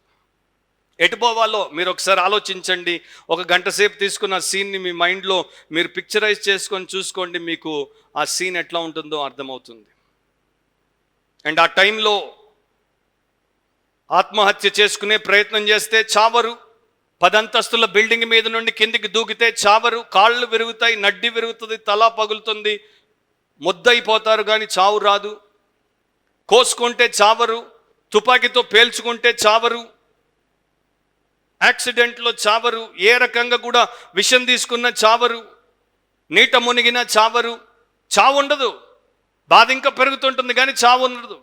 ఎటు పోవాలో మీరు ఒకసారి ఆలోచించండి. ఒక గంట సేపు తీసుకున్న సీన్ని మీ మైండ్లో మీరు పిక్చరైజ్ చేసుకొని చూసుకోండి, మీకు ఆ సీన్ ఎట్లా ఉంటుందో అర్థమవుతుంది. అండ్ ఆ టైంలో ఆత్మహత్య చేసుకునే ప్రయత్నం చేస్తే చావరు, 10 అంతస్తుల బిల్డింగ్ మీద నుండి కిందికి దూకితే చావరు, కాళ్ళు విరుగుతాయి, నడ్డి విరుగుతుంది, తల పగులుతుంది, ముద్దయిపోతారు కానీ చావు రాదు. కోసుకుంటే చావరు, తుపాకీతో పేల్చుకుంటే చావరు, యాక్సిడెంట్లో చావరు, ఏ రకంగా కూడా విషం తీసుకున్న చావరు, నీట మునిగిన చావరు. చావు ఉండదు, బాధ ఇంకా పెరుగుతుంటుంది కానీ చావు ఉండదు.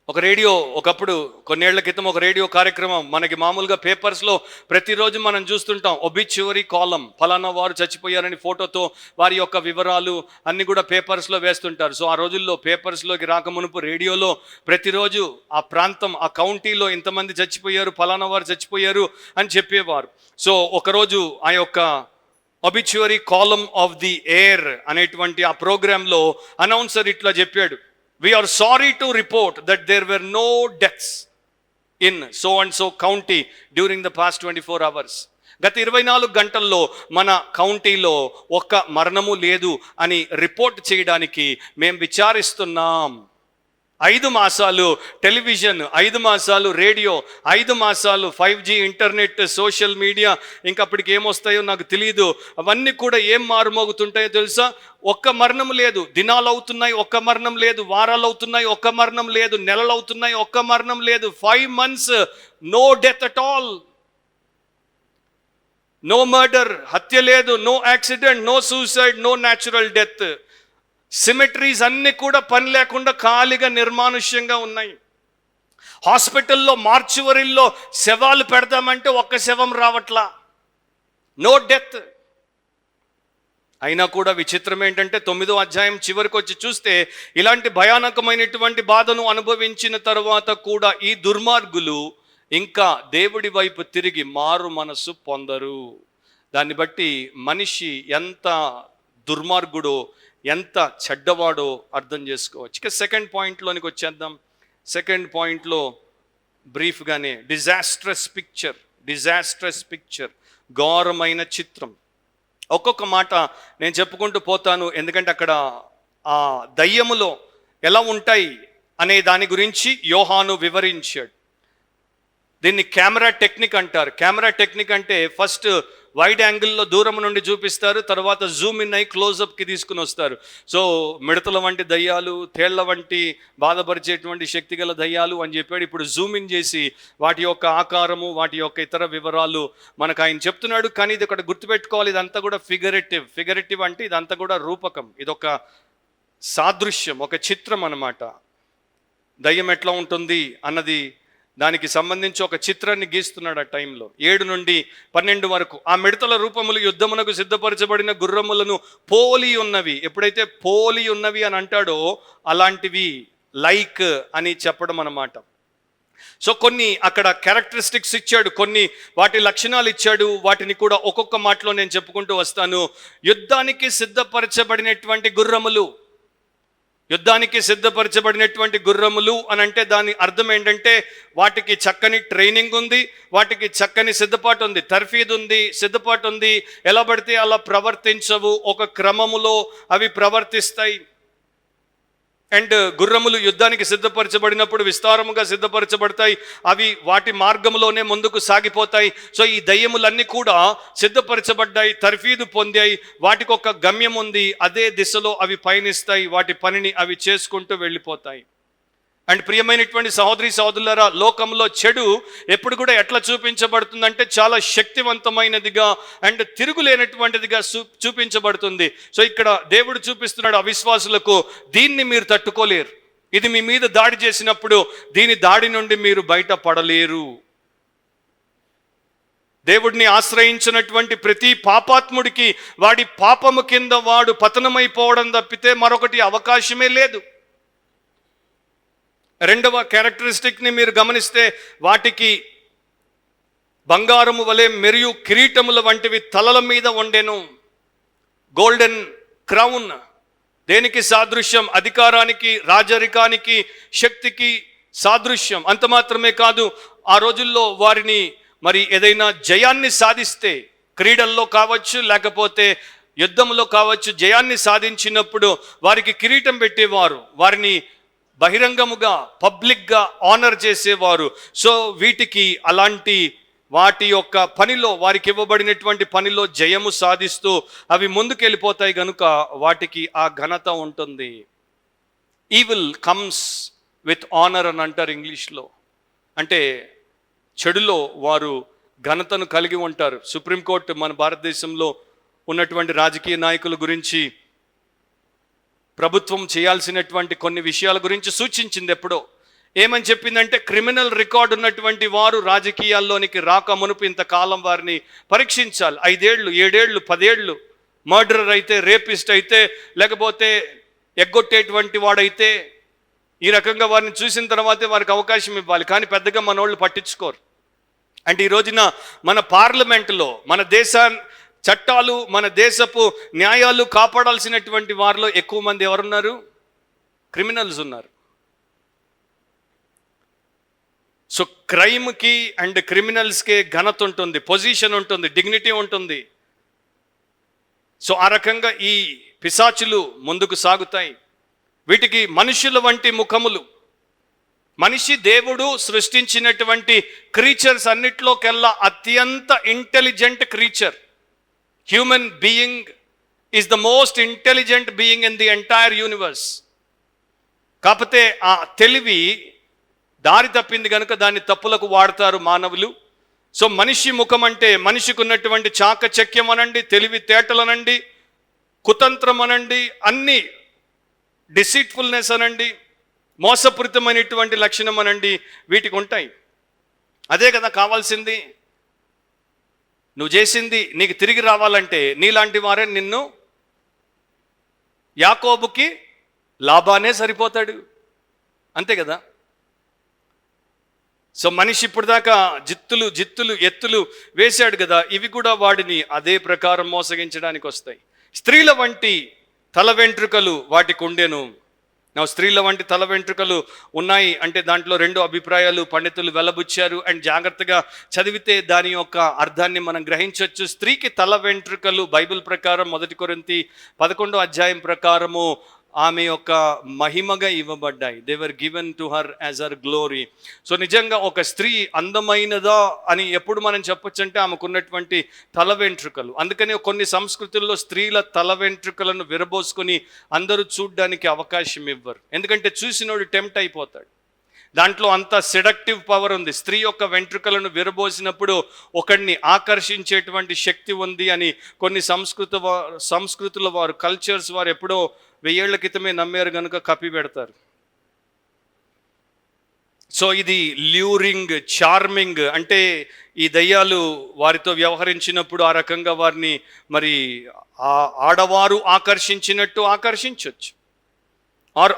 ఒక రేడియో, ఒకప్పుడు కొన్నేళ్ల క్రితం ఒక రేడియో కార్యక్రమం మనకి మామూలుగా పేపర్స్లో ప్రతిరోజు మనం చూస్తుంటాం. ఒబిచ్యువరీ కాలం, ఫలానా వారు చచ్చిపోయారని ఫోటోతో వారి యొక్క వివరాలు అన్నీ కూడా పేపర్స్లో వేస్తుంటారు. సో ఆ రోజుల్లో పేపర్స్లోకి రాకమునుపు రేడియోలో ప్రతిరోజు ఆ ప్రాంతం, ఆ కౌంటీలో ఇంతమంది చచ్చిపోయారు, ఫలానా వారు చచ్చిపోయారు అని చెప్పేవారు. సో ఒకరోజు ఆ యొక్క ఒబిచ్యువరీ కాలం ఆఫ్ ది ఎయిర్ అనేటువంటి ఆ ప్రోగ్రాంలో అనౌన్సర్ ఇట్లా చెప్పాడు, "We are sorry to report that there were no deaths in so and so county during the past 24 hours." గత 24 గంటల్లో మన కౌంటీలో ఒక్క మరణము లేదు అని రిపోర్ట్ చేయడానికి మేము విచారిస్తున్నాం. 5 మాసాలు టెలివిజన్, 5 మాసాలు రేడియో, 5 మాసాలు 5G ఇంటర్నెట్, సోషల్ మీడియా, ఇంకప్పటికి ఏమొస్తాయో నాకు తెలియదు, అవన్నీ కూడా ఏం మారుమోగుతుంటాయో తెలుసా? ఒక్క మరణం లేదు. దినాలు అవుతున్నాయి, ఒక్క మరణం లేదు. వారాలు అవుతున్నాయి, ఒక్క మరణం లేదు. నెలలు అవుతున్నాయి, ఒక్క మరణం లేదు. 5 months no death at all, no murder, హత్య లేదు, no accident, no suicide, no natural death. Cemeteries అన్నీ కూడా పని లేకుండా ఖాళీగా నిర్మానుష్యంగా ఉన్నాయి. హాస్పిటల్లో మార్చువరీల్లో శవాలు పెడదామంటే ఒక్క శవం రావట్లా, నో డెత్. అయినా కూడా విచిత్రం ఏంటంటే 9వ అధ్యాయం చివరికి వచ్చి చూస్తే ఇలాంటి భయానకమైనటువంటి బాధను అనుభవించిన తర్వాత కూడా ఈ దుర్మార్గులు ఇంకా దేవుడి వైపు తిరిగి మారు మనసు పొందరు. దాన్ని బట్టి మనిషి ఎంత దుర్మార్గుడో, ఎంత చెడ్డవాడో అర్థం చేసుకోవచ్చు. ఇక సెకండ్ పాయింట్లోనికి వచ్చేద్దాం. సెకండ్ పాయింట్లో బ్రీఫ్గానే డిజాస్ట్రస్ పిక్చర్, ఘోరమైన చిత్రం. ఒక్కొక్క మాట నేను చెప్పుకుంటూ పోతాను, ఎందుకంటే అక్కడ ఆ దయ్యములో ఎలా ఉంటాయి అనే దాని గురించి యోహాను వివరించాడు. దీన్ని కెమెరా టెక్నిక్ అంటారు. కెమెరా టెక్నిక్ అంటే ఫస్ట్ వైడ్ యాంగిల్లో దూరం నుండి చూపిస్తారు, తర్వాత జూమ్ ఇన్ అయి క్లోజప్కి తీసుకుని వస్తారు. సో మిడతల వంటి దయ్యాలు, తేళ్ల వంటి బాధపరిచేటువంటి శక్తిగల దయ్యాలు అని చెప్పాడు. ఇప్పుడు జూమ్ ఇన్ చేసి వాటి యొక్క ఆకారము, వాటి యొక్క ఇతర వివరాలు మనకు ఆయన చెప్తున్నాడు. కానీ ఇది ఒకటి గుర్తుపెట్టుకోవాలి, ఇదంతా కూడా ఫిగరేటివ్ అంటే ఇదంతా కూడా రూపకం, ఇదొక సాదృశ్యం, ఒక చిత్రం అన్నమాట. దయ్యం ఎట్లా ఉంటుంది అన్నది దానికి సంబంధించి ఒక చిత్రాన్ని గీస్తున్నాడు ఆ టైంలో. 7 నుండి 12 వరకు ఆ మిడతల రూపములు యుద్ధమునకు సిద్ధపరచబడిన గుర్రములను పోలి ఉన్నవి. ఎప్పుడైతే పోలి ఉన్నవి అని అంటాడో అలాంటివి లైక్ అని చెప్పడం అన్నమాట. సో కొన్ని అక్కడ క్యారెక్టరిస్టిక్స్ ఇచ్చాడు, కొన్ని వాటి లక్షణాలు ఇచ్చాడు. వాటిని కూడా ఒక్కొక్క మాటలో నేను చెప్పుకుంటూ వస్తాను. యుద్ధానికి సిద్ధపరచబడినటువంటి గుర్రములు, యుద్ధానికి సిద్ధపరచబడినటువంటి గుర్రములు అని అంటే దాని అర్థం ఏంటంటే వాటికి చక్కని ట్రైనింగ్ ఉంది, వాటికి చక్కని సిద్ధపాటు ఉంది, తర్ఫీదు ఉంది, సిద్ధపాటు ఉంది. ఎలా పడితే అలా ప్రవర్తించవు, ఒక క్రమములో అవి ప్రవర్తిస్తాయి. అండ్ గుర్రములు యుద్ధానికి సిద్ధపరచబడినప్పుడు విస్తారముగా సిద్ధపరచబడతాయి, అవి వాటి మార్గంలోనే ముందుకు సాగిపోతాయి. సో ఈ దయ్యములన్నీ కూడా సిద్ధపరచబడ్డాయి, తర్ఫీదు పొందాయి, వాటికి ఒక గమ్యం ఉంది, అదే దిశలో అవి పయనిస్తాయి, వాటి పనిని అవి చేసుకుంటూ వెళ్ళిపోతాయి. అండ్ ప్రియమైనటువంటి సహోదరి సహోదరులారా, లోకంలో చెడు ఎప్పుడు కూడా ఎట్లా చూపించబడుతుందంటే చాలా శక్తివంతమైనదిగా అండ్ తిరుగులేనటువంటిదిగా చూపించబడుతుంది. సో ఇక్కడ దేవుడు చూపిస్తున్నాడు అవిశ్వాసులకు, దీన్ని మీరు తట్టుకోలేరు, ఇది మీ మీద దాడి చేసినప్పుడు దీని దాడి నుండి మీరు బయటపడలేరు. దేవుడిని ఆశ్రయించినటువంటి ప్రతి పాపాత్ముడికి వాడి పాపము కింద వాడు పతనమైపోవడం తప్పితే మరొకటి అవకాశమే లేదు. రెండవ క్యారెక్టరిస్టిక్ని మీరు గమనిస్తే, వాటికి బంగారము వలె మరియు కిరీటముల వంటివి తలల మీద ఉండెను. గోల్డెన్ క్రౌన్ దేనికి సాదృశ్యం? అధికారానికి, రాజరికానికి, శక్తికి సాదృశ్యం. అంత మాత్రమే కాదు, ఆ రోజుల్లో వారిని మరి ఏదైనా జయాన్ని సాధిస్తే, క్రీడల్లో కావచ్చు లేకపోతే యుద్ధంలో కావచ్చు, జయాన్ని సాధించినప్పుడు వారికి కిరీటం పెట్టేవారు, వారిని బహిరంగముగా పబ్లిక్గా ఆనర్ చేసేవారు. సో వీటికి అలాంటి వాటి యొక్క పనిలో, వారికి ఇవ్వబడినటువంటి పనిలో జయము సాధిస్తూ అవి ముందుకెళ్ళిపోతాయి కనుక వాటికి ఆ ఘనత ఉంటుంది. ఈవిల్ కమ్స్ విత్ ఆనర్ అని అంటారు ఇంగ్లీష్లో. అంటే చెడులో వారు ఘనతను కలిగి ఉంటారు. సుప్రీంకోర్టు మన భారతదేశంలో ఉన్నటువంటి రాజకీయ నాయకుల గురించి, ప్రభుత్వం చేయాల్సినటువంటి కొన్ని విషయాల గురించి సూచించింది ఎప్పుడో. ఏమని చెప్పిందంటే, క్రిమినల్ రికార్డు ఉన్నటువంటి వారు రాజకీయాల్లోనికి రాక మునుపు ఇంతకాలం వారిని పరీక్షించాలి. 5 ఏళ్ళు, 7 ఏళ్ళు, 10 ఏళ్ళు, మర్డరర్ అయితే, రేపిస్ట్ అయితే, లేకపోతే ఎగ్గొట్టేటువంటి వాడైతే, ఈ రకంగా వారిని చూసిన తర్వాతే వారికి అవకాశం ఇవ్వాలి. కానీ పెద్దగా మనోళ్ళు పట్టించుకోరు. అంటే ఈ రోజున మన పార్లమెంటులో మన దేశ చట్టాలు, మన దేశపు న్యాయాలు కాపాడాల్సినటువంటి వారిలో ఎక్కువ మంది ఎవరున్నారు? క్రిమినల్స్ ఉన్నారు. సో క్రైమ్కి అండ్ క్రిమినల్స్కే ఘనత ఉంటుంది, పొజిషన్ ఉంటుంది, డిగ్నిటీ ఉంటుంది. సో ఆ రకంగా ఈ పిశాచులు ముందుకు సాగుతాయి. వీటికి మనుషుల వంటి ముఖములు. మనిషి దేవుడు సృష్టించినటువంటి క్రీచర్స్ అన్నిట్లోకెల్లా అత్యంత intelligent creature. Human being is the most intelligent being in the entire universe. కాకపోతే ఆ తెలివి దారి తప్పింది కనుక దాన్ని తప్పులకు వాడతారు మానవులు. సో మనిషి ముఖం అంటే మనిషికి ఉన్నటువంటి చాకచక్యం అనండి, తెలివితేటలు అనండి, కుతంత్రం అనండి, అన్ని డిసీట్ఫుల్నెస్ అనండి, మోసపూరితమైనటువంటి లక్షణం అనండి, వీటికి ఉంటాయి. అదే కదా కావాల్సింది. నువ్వు చేసింది నీకు తిరిగి రావాలంటే నీలాంటి వారే నిన్ను, యాకోబుకి లాభానే సరిపోతాడు, అంతే కదా. సో మనిషి ఇప్పుడు దాకా జిత్తులు ఎత్తులు వేశాడు కదా, ఇవి కూడా వాడిని అదే ప్రకారం మోసగించడానికి వస్తాయి. స్త్రీల వంటి తల వెంట్రుకలు వాటికి ఉండెను. నా స్త్రీల వంటి తల వెంట్రుకలు ఉన్నాయి అంటే దాంట్లో 2 అభిప్రాయాలు పండితులు వెల్లబుచ్చారు. అండ్ జాగ్రత్తగా చదివితే దాని యొక్క అర్థాన్ని మనం గ్రహించవచ్చు. స్త్రీకి తల వెంట్రుకలు బైబిల్ ప్రకారం 1 కొరింథీ 11వ అధ్యాయం ప్రకారము ఆమె యొక్క మహిమగా ఇవ్వబడ్డాయి. They were given to her as her glory. So నిజంగా ఒక స్త్రీ అందమైనదా అని ఎప్పుడు మనం చెప్పొచ్చు అంటే ఆమెకున్నటువంటి తల వెంట్రుకలు. అందుకని కొన్ని సంస్కృతుల్లో స్త్రీల తల వెంట్రుకలను విరబోసుకొని అందరూ చూడ్డానికి అవకాశం ఇవ్వరు. ఎందుకంటే చూసినోడు టెంప్ట్ అయిపోతాడు. దాంట్లో అంత సెడక్టివ్ పవర్ ఉంది. స్త్రీ యొక్క వెంట్రుకలను విరబోసినప్పుడు ఒకడిని ఆకర్షించేటువంటి శక్తి ఉంది అని కొన్ని సంస్కృతుల వారు, కల్చర్స్ వారు ఎప్పుడో 1000 ఏళ్ల క్రితమే నమ్మారు కనుక కప్పి పెడతారు. సో ఇది ల్యూరింగ్, చార్మింగ్ అంటే ఈ దయ్యాలు వారితో వ్యవహరించినప్పుడు ఆ రకంగా వారిని మరి ఆడవారు ఆకర్షించినట్టు ఆకర్షించవచ్చు.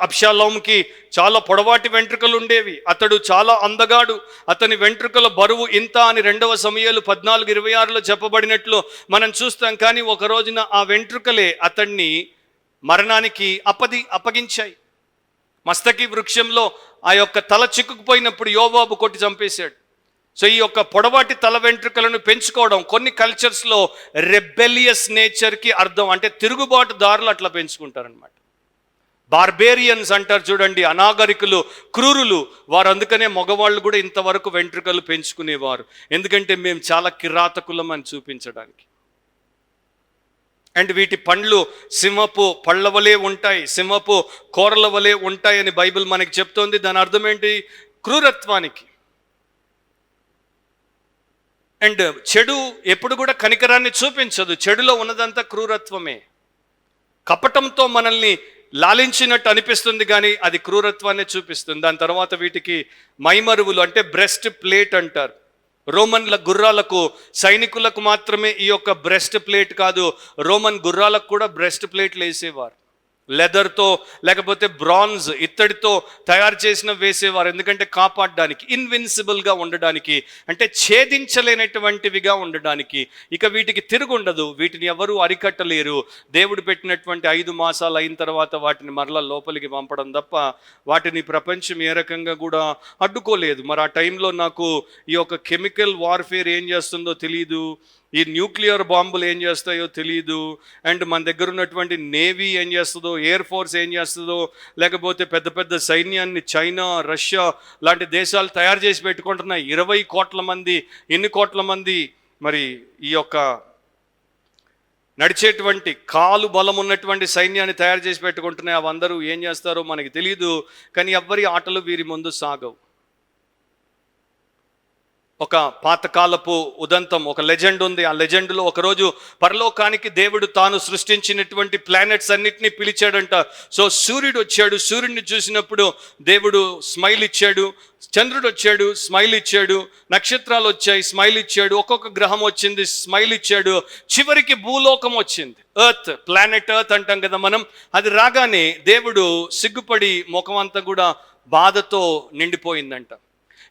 అబ్షాలోముకి చాలా పొడవాటి వెంట్రుకలు ఉండేవి. అతడు చాలా అందగాడు. అతని వెంట్రుకల బరువు ఇంత అని 2 సమూయేలు 14:26లో చెప్పబడినట్లు మనం చూస్తాం. కానీ ఒక రోజున ఆ వెంట్రుకలే అతన్ని మరణానికి అప్పగించాయి. మస్తకి వృక్షంలో ఆ యొక్క తల చిక్కుకుపోయినప్పుడు యోవాబు కొట్టి చంపేశాడు. సో ఈ యొక్క పొడవాటి తల వెంట్రుకలను పెంచుకోవడం కొన్ని కల్చర్స్లో రెబెలియస్ నేచర్కి అర్థం. అంటే తిరుగుబాటుదారులు అట్లా పెంచుకుంటారనమాట. బార్బేరియన్స్ అంటారు చూడండి, అనాగరికులు, క్రూరులు. వారు అందుకనే మగవాళ్ళు కూడా ఇంతవరకు వెంట్రుకలు పెంచుకునేవారు. ఎందుకంటే మేము చాలా కిరాతకులం అని చూపించడానికి. అండ్ వీటి పండ్లు సింహపు పళ్ళ వలె ఉంటాయి, సింహపు కూరల వలె ఉంటాయని బైబిల్ మనకి చెప్తోంది. దాని అర్థం ఏంటి? క్రూరత్వానికి. అండ్ చెడు ఎప్పుడు కూడా కనికరాన్ని చూపించదు. చెడులో ఉన్నదంతా క్రూరత్వమే. కపటంతో మనల్ని లాలించినట్టు అనిపిస్తుంది, కానీ అది క్రూరత్వాన్ని చూపిస్తుంది. దాని తర్వాత వీటికి మైమరువులు అంటే బ్రెస్ట్ ప్లేట్ అంటారు. రోమన్ల గుర్రాలకు, సైనికులకు మాత్రమే ఈ యొక్క బ్రెస్ట్ ప్లేట్ కాదు, రోమన్ గుర్రాలకు కూడా బ్రెస్ట్ ప్లేట్లు వేసేవారు. లెదర్తో లేకపోతే బ్రాంజ్, ఇత్తడితో తయారు చేసిన వేసేవారు. ఎందుకంటే కాపాడడానికి, ఇన్విన్సిబుల్గా ఉండడానికి, అంటే ఛేదించలేనటువంటివిగా ఉండడానికి. ఇక వీటికి తిరుగుండదు, వీటిని ఎవరూ అరికట్టలేరు. దేవుడు పెట్టినటువంటి 5 మాసాలు అయిన తర్వాత వాటిని మరలా లోపలికి పంపడం తప్ప వాటిని ప్రపంచం ఏ రకంగా కూడా అడ్డుకోలేదు. మరి ఆ టైంలో నాకు ఈ యొక్క కెమికల్ వార్ఫేర్ ఏం చేస్తుందో తెలియదు, ఈ న్యూక్లియర్ బాంబులు ఏం చేస్తాయో తెలియదు, అండ్ మన దగ్గర ఉన్నటువంటి నేవీ ఏం చేస్తుందో, ఎయిర్ ఫోర్స్ ఏం చేస్తుందో, లేకపోతే పెద్ద పెద్ద సైన్యాన్ని చైనా, రష్యా లాంటి దేశాలు తయారు చేసి పెట్టుకుంటున్నాయి. 20 కోట్ల మంది, ఎన్ని కోట్ల మంది మరి ఈ యొక్క నడిచేటువంటి కాలు బలం ఉన్నటువంటి సైన్యాన్ని తయారు చేసి పెట్టుకుంటున్నాయి. అవందరూ ఏం చేస్తారో మనకి తెలియదు, కానీ ఎవ్వరి ఆటలు వీరి ముందు సాగవు. ఒక పాతకాలపు ఉదంతం, ఒక లెజెండ్ ఉంది. ఆ లెజెండ్లో ఒకరోజు పరలోకానికి దేవుడు తాను సృష్టించినటువంటి ప్లానెట్స్ అన్నిటినీ పిలిచాడంట. సో సూర్యుడు వచ్చాడు, సూర్యుడిని చూసినప్పుడు దేవుడు స్మైల్ ఇచ్చాడు. చంద్రుడు వచ్చాడు, స్మైల్ ఇచ్చాడు. నక్షత్రాలు వచ్చాయి, స్మైల్ ఇచ్చాడు. ఒక్కొక్క గ్రహం వచ్చింది, స్మైల్ ఇచ్చాడు. చివరికి భూలోకం వచ్చింది, ఎర్త్, ప్లానెట్ ఎర్త్ అంటాం కదా మనం. అది రాగానే దేవుడు సిగ్గుపడి ముఖం అంతా కూడా బాధతో నిండిపోయిందంట.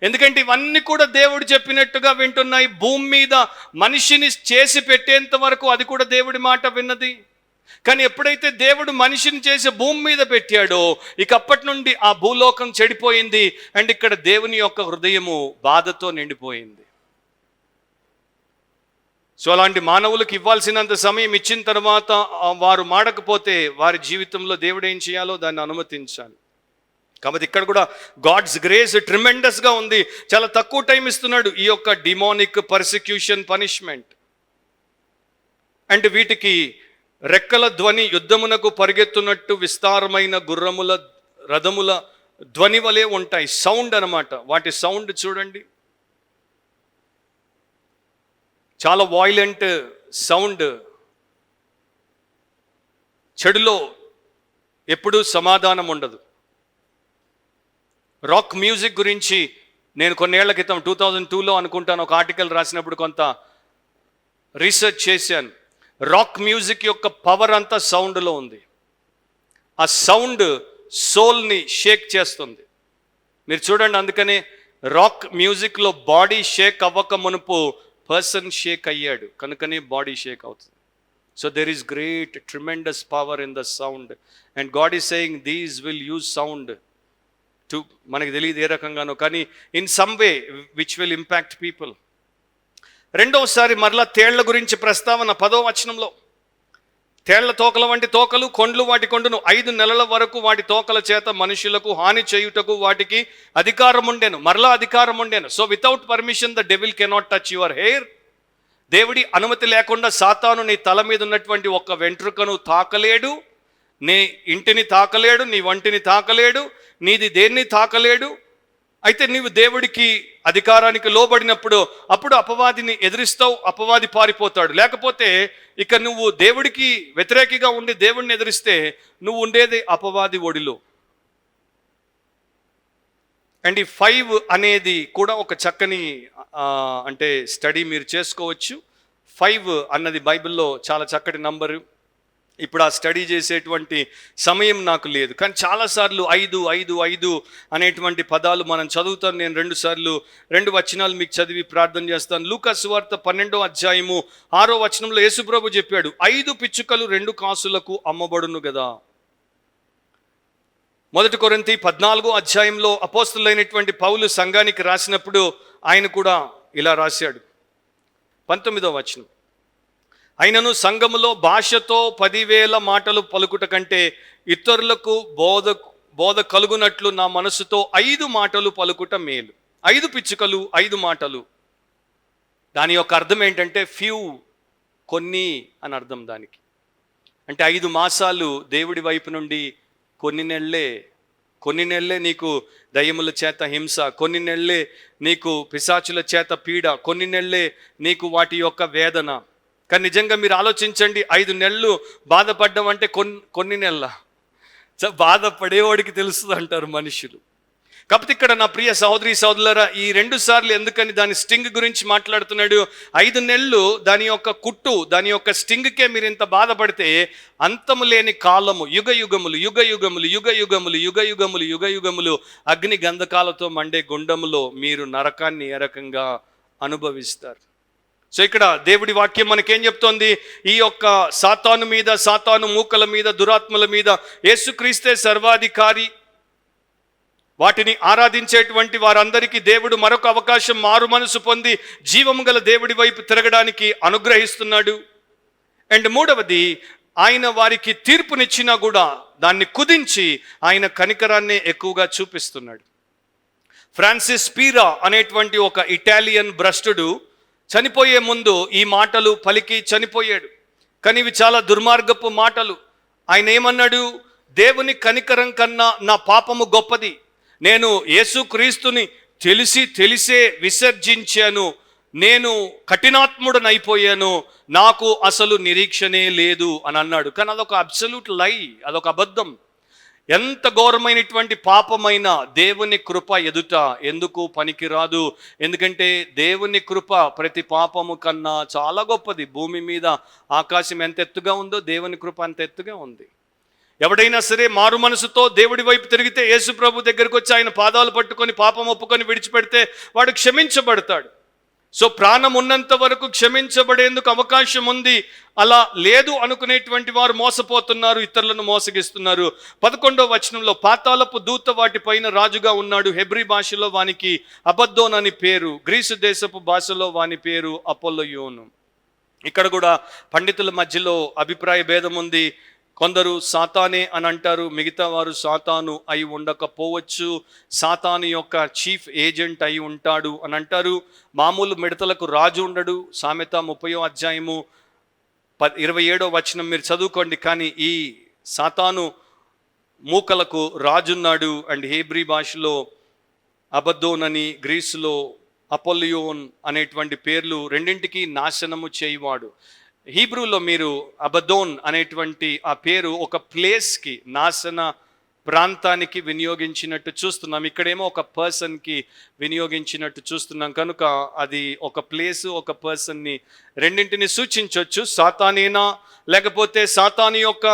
ఎందుకంటే ఇవన్నీ కూడా దేవుడు చెప్పినట్టుగా వింటున్నాయి. భూమి మీద మనిషిని చేసి పెట్టేంత వరకు అది కూడా దేవుడి మాట విన్నది. కానీ ఎప్పుడైతే దేవుడు మనిషిని చేసి భూమి మీద పెట్టాడో, ఇక అప్పటి నుండి ఆ భూలోకం చెడిపోయింది. అండ్ ఇక్కడ దేవుని యొక్క హృదయము బాధతో నిండిపోయింది. సో అలాంటి మానవులకు ఇవ్వాల్సినంత సమయం ఇచ్చిన తర్వాత వారు మాడకపోతే వారి జీవితంలో దేవుడు ఏం చేయాలో దాన్ని అనుమతించాలి. కాబట్టి ఇక్కడ కూడా గాడ్స్ గ్రేస్ ట్రిమెండస్గా ఉంది. చాలా తక్కువ టైం ఇస్తున్నాడు ఈ యొక్క డిమానిక్ పర్సిక్యూషన్, పనిష్మెంట్. అండ్ వీటికి రెక్కల ధ్వని యుద్ధమునకు పరిగెత్తున్నట్టు విస్తారమైన గుర్రముల, రథముల ధ్వని వలె ఉంటాయి. సౌండ్ అన్నమాట. వాటి సౌండ్ చూడండి, చాలా వాయిలెంట్ సౌండ్. చెడులో ఎప్పుడూ సమాధానం ఉండదు. రాక్ మ్యూజిక్ గురించి నేను కొన్నేళ్ల క్రితం 2002లో అనుకుంటాను ఒక ఆర్టికల్ రాసినప్పుడు కొంత రీసెర్చ్ చేశాను. రాక్ మ్యూజిక్ యొక్క పవర్ అంతా సౌండ్లో ఉంది. ఆ సౌండ్ సోల్ని షేక్ చేస్తుంది. మీరు చూడండి, అందుకనే రాక్ మ్యూజిక్లో బాడీ షేక్ అవ్వక మునుపు పర్సన్ షేక్ అయ్యాడు, కనుకనే బాడీ షేక్ అవుతుంది. So there is great tremendous power in the sound. And God is saying these will use sound to, మనకి తెలియదు ఏ రకంగానో, కానీ in some way which will impact people. రెండవసారి మరలా తేళ్ల గురించి ప్రస్తావన 10వ వచనంలో. తేళ్ల తోకల వంటి తోకలు, కొండ్లు వాటి కొండును, 5 నెలల వరకు వాటి తోకల చేత మనుషులకు హాని చేయుటకు వాటికి అధికారం ఉండేను. మరలా అధికారం ఉండేను. So without permission the devil cannot touch your hair. దేవుడి అనుమతి లేకుండా సాతాను నీ తల మీద ఉన్నటువంటి ఒక్క వెంట్రుకను తాకలేడు, నీ ఇంటిని తాకలేడు, నీ వంటిని తాకలేడు, నీది దేన్ని తాకలేడు. అయితే నీవు దేవుడికి అధికారానికి లోబడినప్పుడు అప్పుడు అపవాదిని ఎదిరిస్తావు, అపవాది పారిపోతాడు. లేకపోతే ఇక నువ్వు దేవుడికి వ్యతిరేకిగా ఉండి దేవుడిని ఎదిరిస్తే నువ్వు ఉండేది అపవాది ఒడిలో. అండ్ ఈ 5 అనేది కూడా ఒక చక్కని అంటే స్టడీ మీరు చేసుకోవచ్చు. 5 అన్నది బైబిల్లో చాలా చక్కటి నంబరు. ఇప్పుడు ఆ స్టడీ చేసేటువంటి సమయం నాకు లేదు, కానీ చాలాసార్లు 5 అనేటువంటి పదాలు మనం చదువుతాను. నేను 2 సార్లు 2 వచనాలు మీకు చదివి ప్రార్థన చేస్తాను. లూకా సువార్త 12వ అధ్యాయము 6వ వచనంలో యేసుప్రభు చెప్పాడు, 5 పిచ్చుకలు 2 కాసులకు అమ్మబడును కదా. 1 కొరింథీ 14వ అధ్యాయంలో అపోస్తలులైనటువంటి పౌలు సంఘానికి రాసినప్పుడు ఆయన కూడా ఇలా రాశాడు. 19వ వచనం, అయినను సంఘములో భాషతో 10,000 మాటలు పలుకుట కంటే ఇతరులకు బోధ కలుగునట్లు నా మనసుతో 5 మాటలు పలుకుట మేలు. 5 పిచ్చుకలు, 5 మాటలు. దాని యొక్క అర్థం ఏంటంటే ఫ్యూ, కొన్ని అని అర్థం దానికి. అంటే 5 మాసాలు దేవుడి వైపు నుండి కొన్ని నెలలే నీకు దయ్యముల చేత హింస, కొన్ని నెలలే నీకు పిశాచుల చేత పీడ, కొన్ని నెలలే నీకు వాటి యొక్క వేదన. కానీ నిజంగా మీరు ఆలోచించండి, 5 నెలలు బాధపడ్డం అంటే కొన్ని నెలల. బాధపడేవాడికి తెలుస్తుంది అంటారు మనుషులు. కాకపోతే ఇక్కడ నా ప్రియ సహోదరి సహోదరులారా, ఈ 2 సార్లు ఎందుకని దాని స్టింగ్ గురించి మాట్లాడుతున్నాడు? 5 నెలలు దాని యొక్క కుట్టు, దాని యొక్క స్టింగ్కే మీరు ఇంత బాధపడితే, అంతము లేని కాలము, యుగ యుగములు యుగ యుగములు యుగ యుగములు యుగ యుగములు యుగ యుగములు అగ్ని గంధకాలతో మండే గుండములో మీరు నరకాన్ని ఏ రకంగా అనుభవిస్తారు. సో ఇక్కడ దేవుడి వాక్యం మనకేం చెప్తోంది? ఈ యొక్క సాతాను మీద, సాతాను మూకల మీద, దురాత్మల మీద యేసుక్రీస్తే సర్వాధికారి. వాటిని ఆరాధించేటువంటి వారందరికీ దేవుడు మరొక అవకాశం, మారు మనసు పొంది జీవము గల దేవుడి వైపు తిరగడానికి అనుగ్రహిస్తున్నాడు. అండ్ మూడవది, ఆయన వారికి తీర్పునిచ్చినా కూడా దాన్ని కుదించి ఆయన కనికరాన్ని ఎక్కువగా చూపిస్తున్నాడు. ఫ్రాన్సిస్ పీరా అనేటువంటి ఒక ఇటాలియన్ భ్రష్టుడు చనిపోయే ముందు ఈ మాటలు పలికి చనిపోయాడు. కానీ ఇవి చాలా దుర్మార్గపు మాటలు. ఆయన ఏమన్నాడు? దేవుని కనికరం కన్నా నా పాపము గొప్పది. నేను యేసుక్రీస్తుని తెలిసే విసర్జించాను. నేను కఠినాత్ముడనైపోయాను. నాకు అసలు నిరీక్షణే లేదు అని అన్నాడు. కానీ అదొక అబ్సల్యూట్ లై, అదొక అబద్ధం. ఎంత ఘోరమైనటువంటి పాపమైన దేవుని కృప ఎదుట ఎందుకు పనికిరాదు? ఎందుకంటే దేవుని కృప ప్రతి పాపము కన్నా చాలా గొప్పది. భూమి మీద ఆకాశం ఎంత ఎత్తుగా ఉందో దేవుని కృప అంత ఎత్తుగా ఉంది. ఎవడైనా సరే మారు మనసుతో దేవుడి వైపు తిరిగితే, యేసు ప్రభు దగ్గరికి వచ్చి ఆయన పాదాలు పట్టుకొని పాపం ఒప్పుకొని విడిచిపెడితే వాడు క్షమించబడతాడు. సో ప్రాణం ఉన్నంత వరకు క్షమించబడేందుకు అవకాశం ఉంది. అలా లేదు అనుకునేటువంటి వారు మోసపోతున్నారు, ఇతరులను మోసగిస్తున్నారు. 11వ వచనంలో, పాతాళపు దూత వాటిపైన రాజుగా ఉన్నాడు. హెబ్రీ భాషలో వానికి అబద్దోన్ అని పేరు, గ్రీసు దేశపు భాషలో వాని పేరు అపోలోయోను. ఇక్కడ కూడా పండితుల మధ్యలో అభిప్రాయ భేదం ఉంది. కొందరు సాతానే అని అంటారు, మిగతా వారు సాతాను అయి ఉండకపోవచ్చు, సాతాను యొక్క చీఫ్ ఏజెంట్ అయి ఉంటాడు అని అంటారు. మామూలు మిడతలకు రాజు ఉండడు. సామెత 30వ అధ్యాయము 27వ వచనం మీరు చదువుకోండి. కానీ ఈ సాతాను మూకలకు రాజున్నాడు. అండ్ హెబ్రీ భాషలో అబద్దోన్ అని, గ్రీసులో అపోలియోన్ అనేటువంటి పేర్లు, రెండింటికి నాశనము చేయువాడు. హీబ్రూలో మీరు అబద్దోన్ అనేటువంటి ఆ పేరు ఒక ప్లేస్కి, నాశన ప్రాంతానికి వినియోగించినట్టు చూస్తున్నాం. ఇక్కడేమో ఒక పర్సన్కి వినియోగించినట్టు చూస్తున్నాం. కనుక అది ఒక ప్లేసు, ఒక పర్సన్ని రెండింటిని సూచించవచ్చు. సాతానేనా లేకపోతే సాతాను యొక్క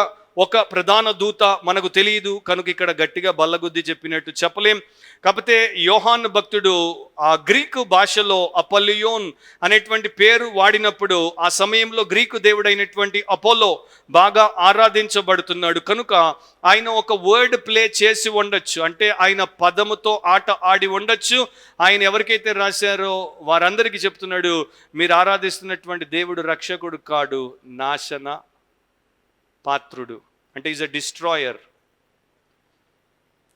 ఒక ప్రధాన దూత మనకు తెలియదు. కనుక ఇక్కడ గట్టిగా బల్లగుద్ది చెప్పినట్టు చెప్పలేం. కాకపోతే యోహాను భక్తుడు ఆ గ్రీకు భాషలో అపోలియోన్ అనేటువంటి పేరు వాడినప్పుడు ఆ సమయంలో గ్రీకు దేవుడైనటువంటి అపోలో బాగా ఆరాధించబడుతున్నాడు. కనుక ఆయన ఒక వర్డ్ ప్లే చేసి ఉండొచ్చు. అంటే ఆయన పదముతో ఆట ఆడి ఉండొచ్చు. ఆయన ఎవరికైతే రాశారో వారందరికీ చెప్తున్నాడు, మీరు ఆరాధిస్తున్నటువంటి దేవుడు రక్షకుడు కాడు, నాశన పాత్రుడు. అంటే is a destroyer.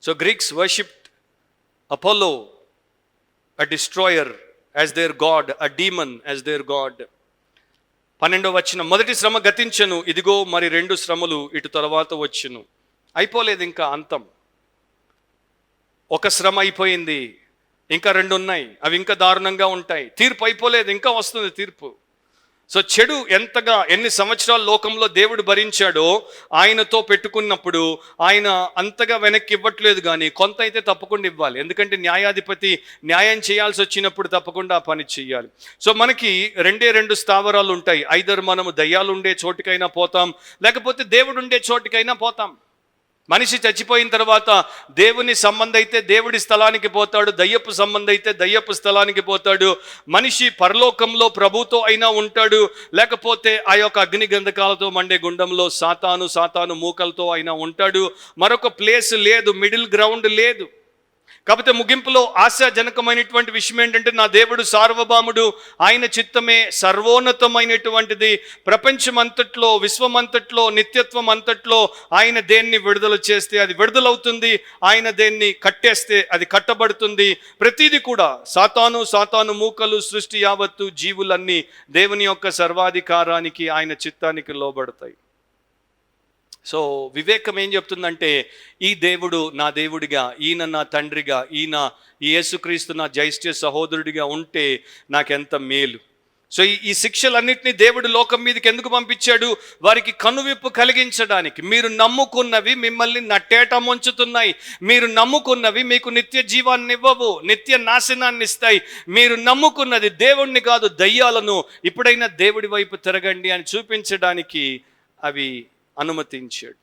So Greeks worshipped Apollo, a destroyer, as their god, a demon as their god. 12వ వచనం, మొదటి శ్రమ గతించెను, ఇదిగో మరి 2 శ్రమలు ఇటు తర్వాత వచ్చును. అయిపోలేదు ఇంకా అంతం. ఒక శ్రమ అయిపోయింది, ఇంకా 2 ఉన్నాయి, అవి ఇంకా దారుణంగా ఉంటాయి. తీర్పు అయిపోలేదు, ఇంకా వస్తుంది తీర్పు. సో చెడు ఎంతగా ఎన్ని సంవత్సరాల లోకంలో దేవుడు భరించాడో ఆయనతో పెట్టుకున్నప్పుడు ఆయన అంతగా వెనక్కి ఇవ్వట్లేదు. కానీ కొంత అయితే తప్పకుండా ఇవ్వాలి. ఎందుకంటే న్యాయాధిపతి న్యాయం చేయాల్సి వచ్చినప్పుడు తప్పకుండా ఆ పని చేయాలి. సో మనకి 2 స్థావరాలు ఉంటాయి. ఐదర్ మనము దయ్యాలు ఉండే చోటుకైనా పోతాం, లేకపోతే దేవుడు ఉండే చోటుకైనా పోతాం. మనిషి చచ్చిపోయిన తర్వాత దేవుని సంబంధం అయితే దేవుడి స్థలానికి పోతాడు, దయ్యపు సంబంధం అయితే దయ్యపు స్థలానికి పోతాడు. మనిషి పరలోకంలో ప్రభుతో అయినా ఉంటాడు, లేకపోతే ఆ యొక్క అగ్ని గంధకాలతో మండే గుండంలో సాతాను మూకలతో అయినా ఉంటాడు. మరొక ప్లేస్ లేదు, మిడిల్ గ్రౌండ్ లేదు. కాకపోతే ముగింపులో ఆశాజనకమైనటువంటి విషయం ఏంటంటే, నా దేవుడు సార్వభౌముడు, ఆయన చిత్తమే సర్వోన్నతమైనటువంటిది. ప్రపంచమంతట్లో, విశ్వమంతట్లో, నిత్యత్వం అంతట్లో ఆయన దేన్ని విడుదల చేస్తే అది విడుదలవుతుంది, ఆయన దేన్ని కట్టేస్తే అది కట్టబడుతుంది. ప్రతిదీ కూడా సాతాను మూకలు, సృష్టి యావత్తు, జీవులన్నీ దేవుని యొక్క సర్వాధికారానికి, ఆయన చిత్తానికి లోబడతాయి. సో వివేకం ఏం చెప్తుందంటే, ఈ దేవుడు నా దేవుడిగా, ఈయన నా తండ్రిగా, ఈ యేసుక్రీస్తు నా జ్యేష్ఠ సహోదరుడిగా ఉంటే నాకెంత మేలు. సో ఈ శిక్షలన్నింటినీ దేవుడు లోకం మీదకి ఎందుకు పంపించాడు? వారికి కనువిప్పు కలిగించడానికి. మీరు నమ్ముకున్నవి మిమ్మల్ని నట్టేట ముంచుతున్నాయి. మీరు నమ్ముకున్నవి మీకు నిత్య జీవాన్ని ఇవ్వవు, నిత్య నాశనాన్ని ఇస్తాయి. మీరు నమ్ముకున్నది దేవుణ్ణి కాదు, దయ్యాలను. ఇప్పుడైనా దేవుడి వైపు తిరగండి అని చూపించడానికి అవి అనుమతించాడు.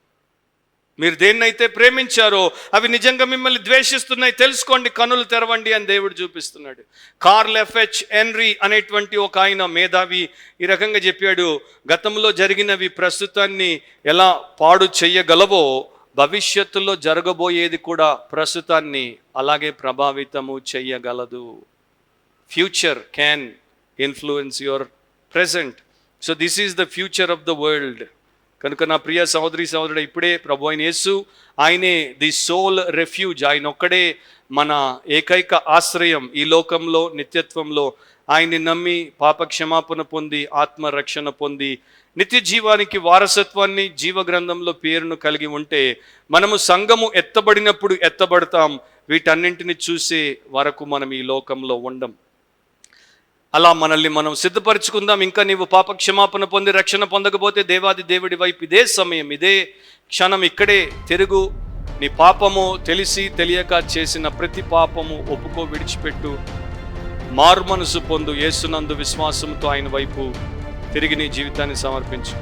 మీరు దేన్నైతే ప్రేమించారో అవి నిజంగా మిమ్మల్ని ద్వేషిస్తున్నాయి, తెలుసుకోండి, కనులు తెరవండి అని దేవుడు చూపిస్తున్నాడు. కార్ల్ ఎఫ్హెచ్ హెన్రీ అనేటువంటి ఒక ఆయన మేధావి ఈ రకంగా చెప్పాడు, గతంలో జరిగినవి ప్రస్తుతాన్ని ఎలా పాడు చెయ్యగలవో భవిష్యత్తులో జరగబోయేది కూడా ప్రస్తుతాన్ని అలాగే ప్రభావితము చెయ్యగలదు. Future can influence your present. So this is the future of the world. కనుక నా ప్రియ సహోదరి సహోదరుడు, ఇప్పుడే ప్రభు అయిన యేసు ఆయనే ది సోల్ రెఫ్యూజ్. ఆయన ఒక్కడే మన ఏకైక ఆశ్రయం ఈ లోకంలో, నిత్యత్వంలో. ఆయన్ని నమ్మి పాప క్షమాపణ పొంది ఆత్మరక్షణ పొంది నిత్య జీవానికి వారసత్వాన్ని జీవ గ్రంథంలో పేరును కలిగి ఉంటే మనము సంఘము ఎత్తబడినప్పుడు ఎత్తబడతాం. వీటన్నింటిని చూసే వరకు మనం ఈ లోకంలో ఉండం. అలా మనల్ని మనం సిద్ధపరచుకుందాం. ఇంకా నీవు పాప క్షమాపణ పొంది రక్షణ పొందకపోతే దేవాది దేవుడి వైపు ఇదే సమయం, ఇదే క్షణం ఇక్కడే తిరుగు. నీ పాపము తెలిసి తెలియక చేసిన ప్రతి పాపము ఒప్పుకో, విడిచిపెట్టు, మారు మనసు పొందు. యేసునందు విశ్వాసంతో ఆయన వైపు తిరిగి నీ జీవితాన్ని సమర్పించు.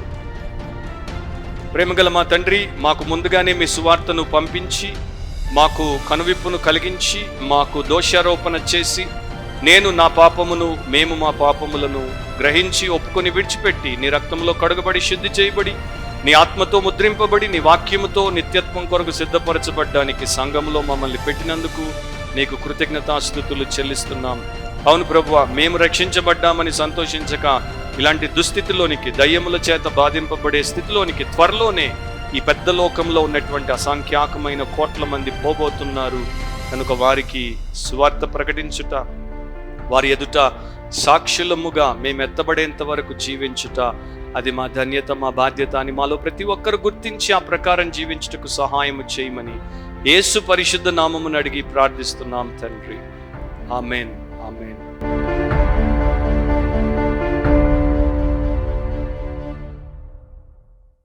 ప్రేమగల మా తండ్రి, మాకు ముందుగానే మీ సువార్తను పంపించి మాకు కనువిప్పును కలిగించి మాకు దోషారోపణ చేసి నేను నా పాపమును, మేము మా పాపములను గ్రహించి ఒప్పుకొని విడిచిపెట్టి నీ రక్తంలో కడుగబడి శుద్ధి చేయబడి నీ ఆత్మతో ముద్రింపబడి నీ వాక్యముతో నిత్యత్వం కొరకు సిద్ధపరచబడ్డానికి సంఘంలో మమ్మల్ని పెట్టినందుకు నీకు కృతజ్ఞతాస్తుతులు చెల్లిస్తున్నాం. అవును ప్రభువా, మేము రక్షించబడ్డామని సంతోషించక ఇలాంటి దుస్థితిలోనికి, దయ్యముల చేత బాధింపబడే స్థితిలోనికి త్వరలోనే ఈ పెద్ద లోకంలో ఉన్నటువంటి అసంఖ్యాకమైన కోట్ల మంది పోబోతున్నారు. కనుక వారికి సువార్త ప్రకటించుట, వారి ఎదుట సాక్షులముగా మేము ఎత్తబడేంత వరకు జీవించుట, అది మా ధన్యత, మా బాధ్యత అని మాలో ప్రతి ఒక్కరు గుర్తించి ఆ ప్రకారం జీవించుటకు సహాయము చేయమని యేసు పరిశుద్ధ నామమును అడిగి ప్రార్థిస్తున్నాం తండ్రి. ఆమేన్, ఆమేన్.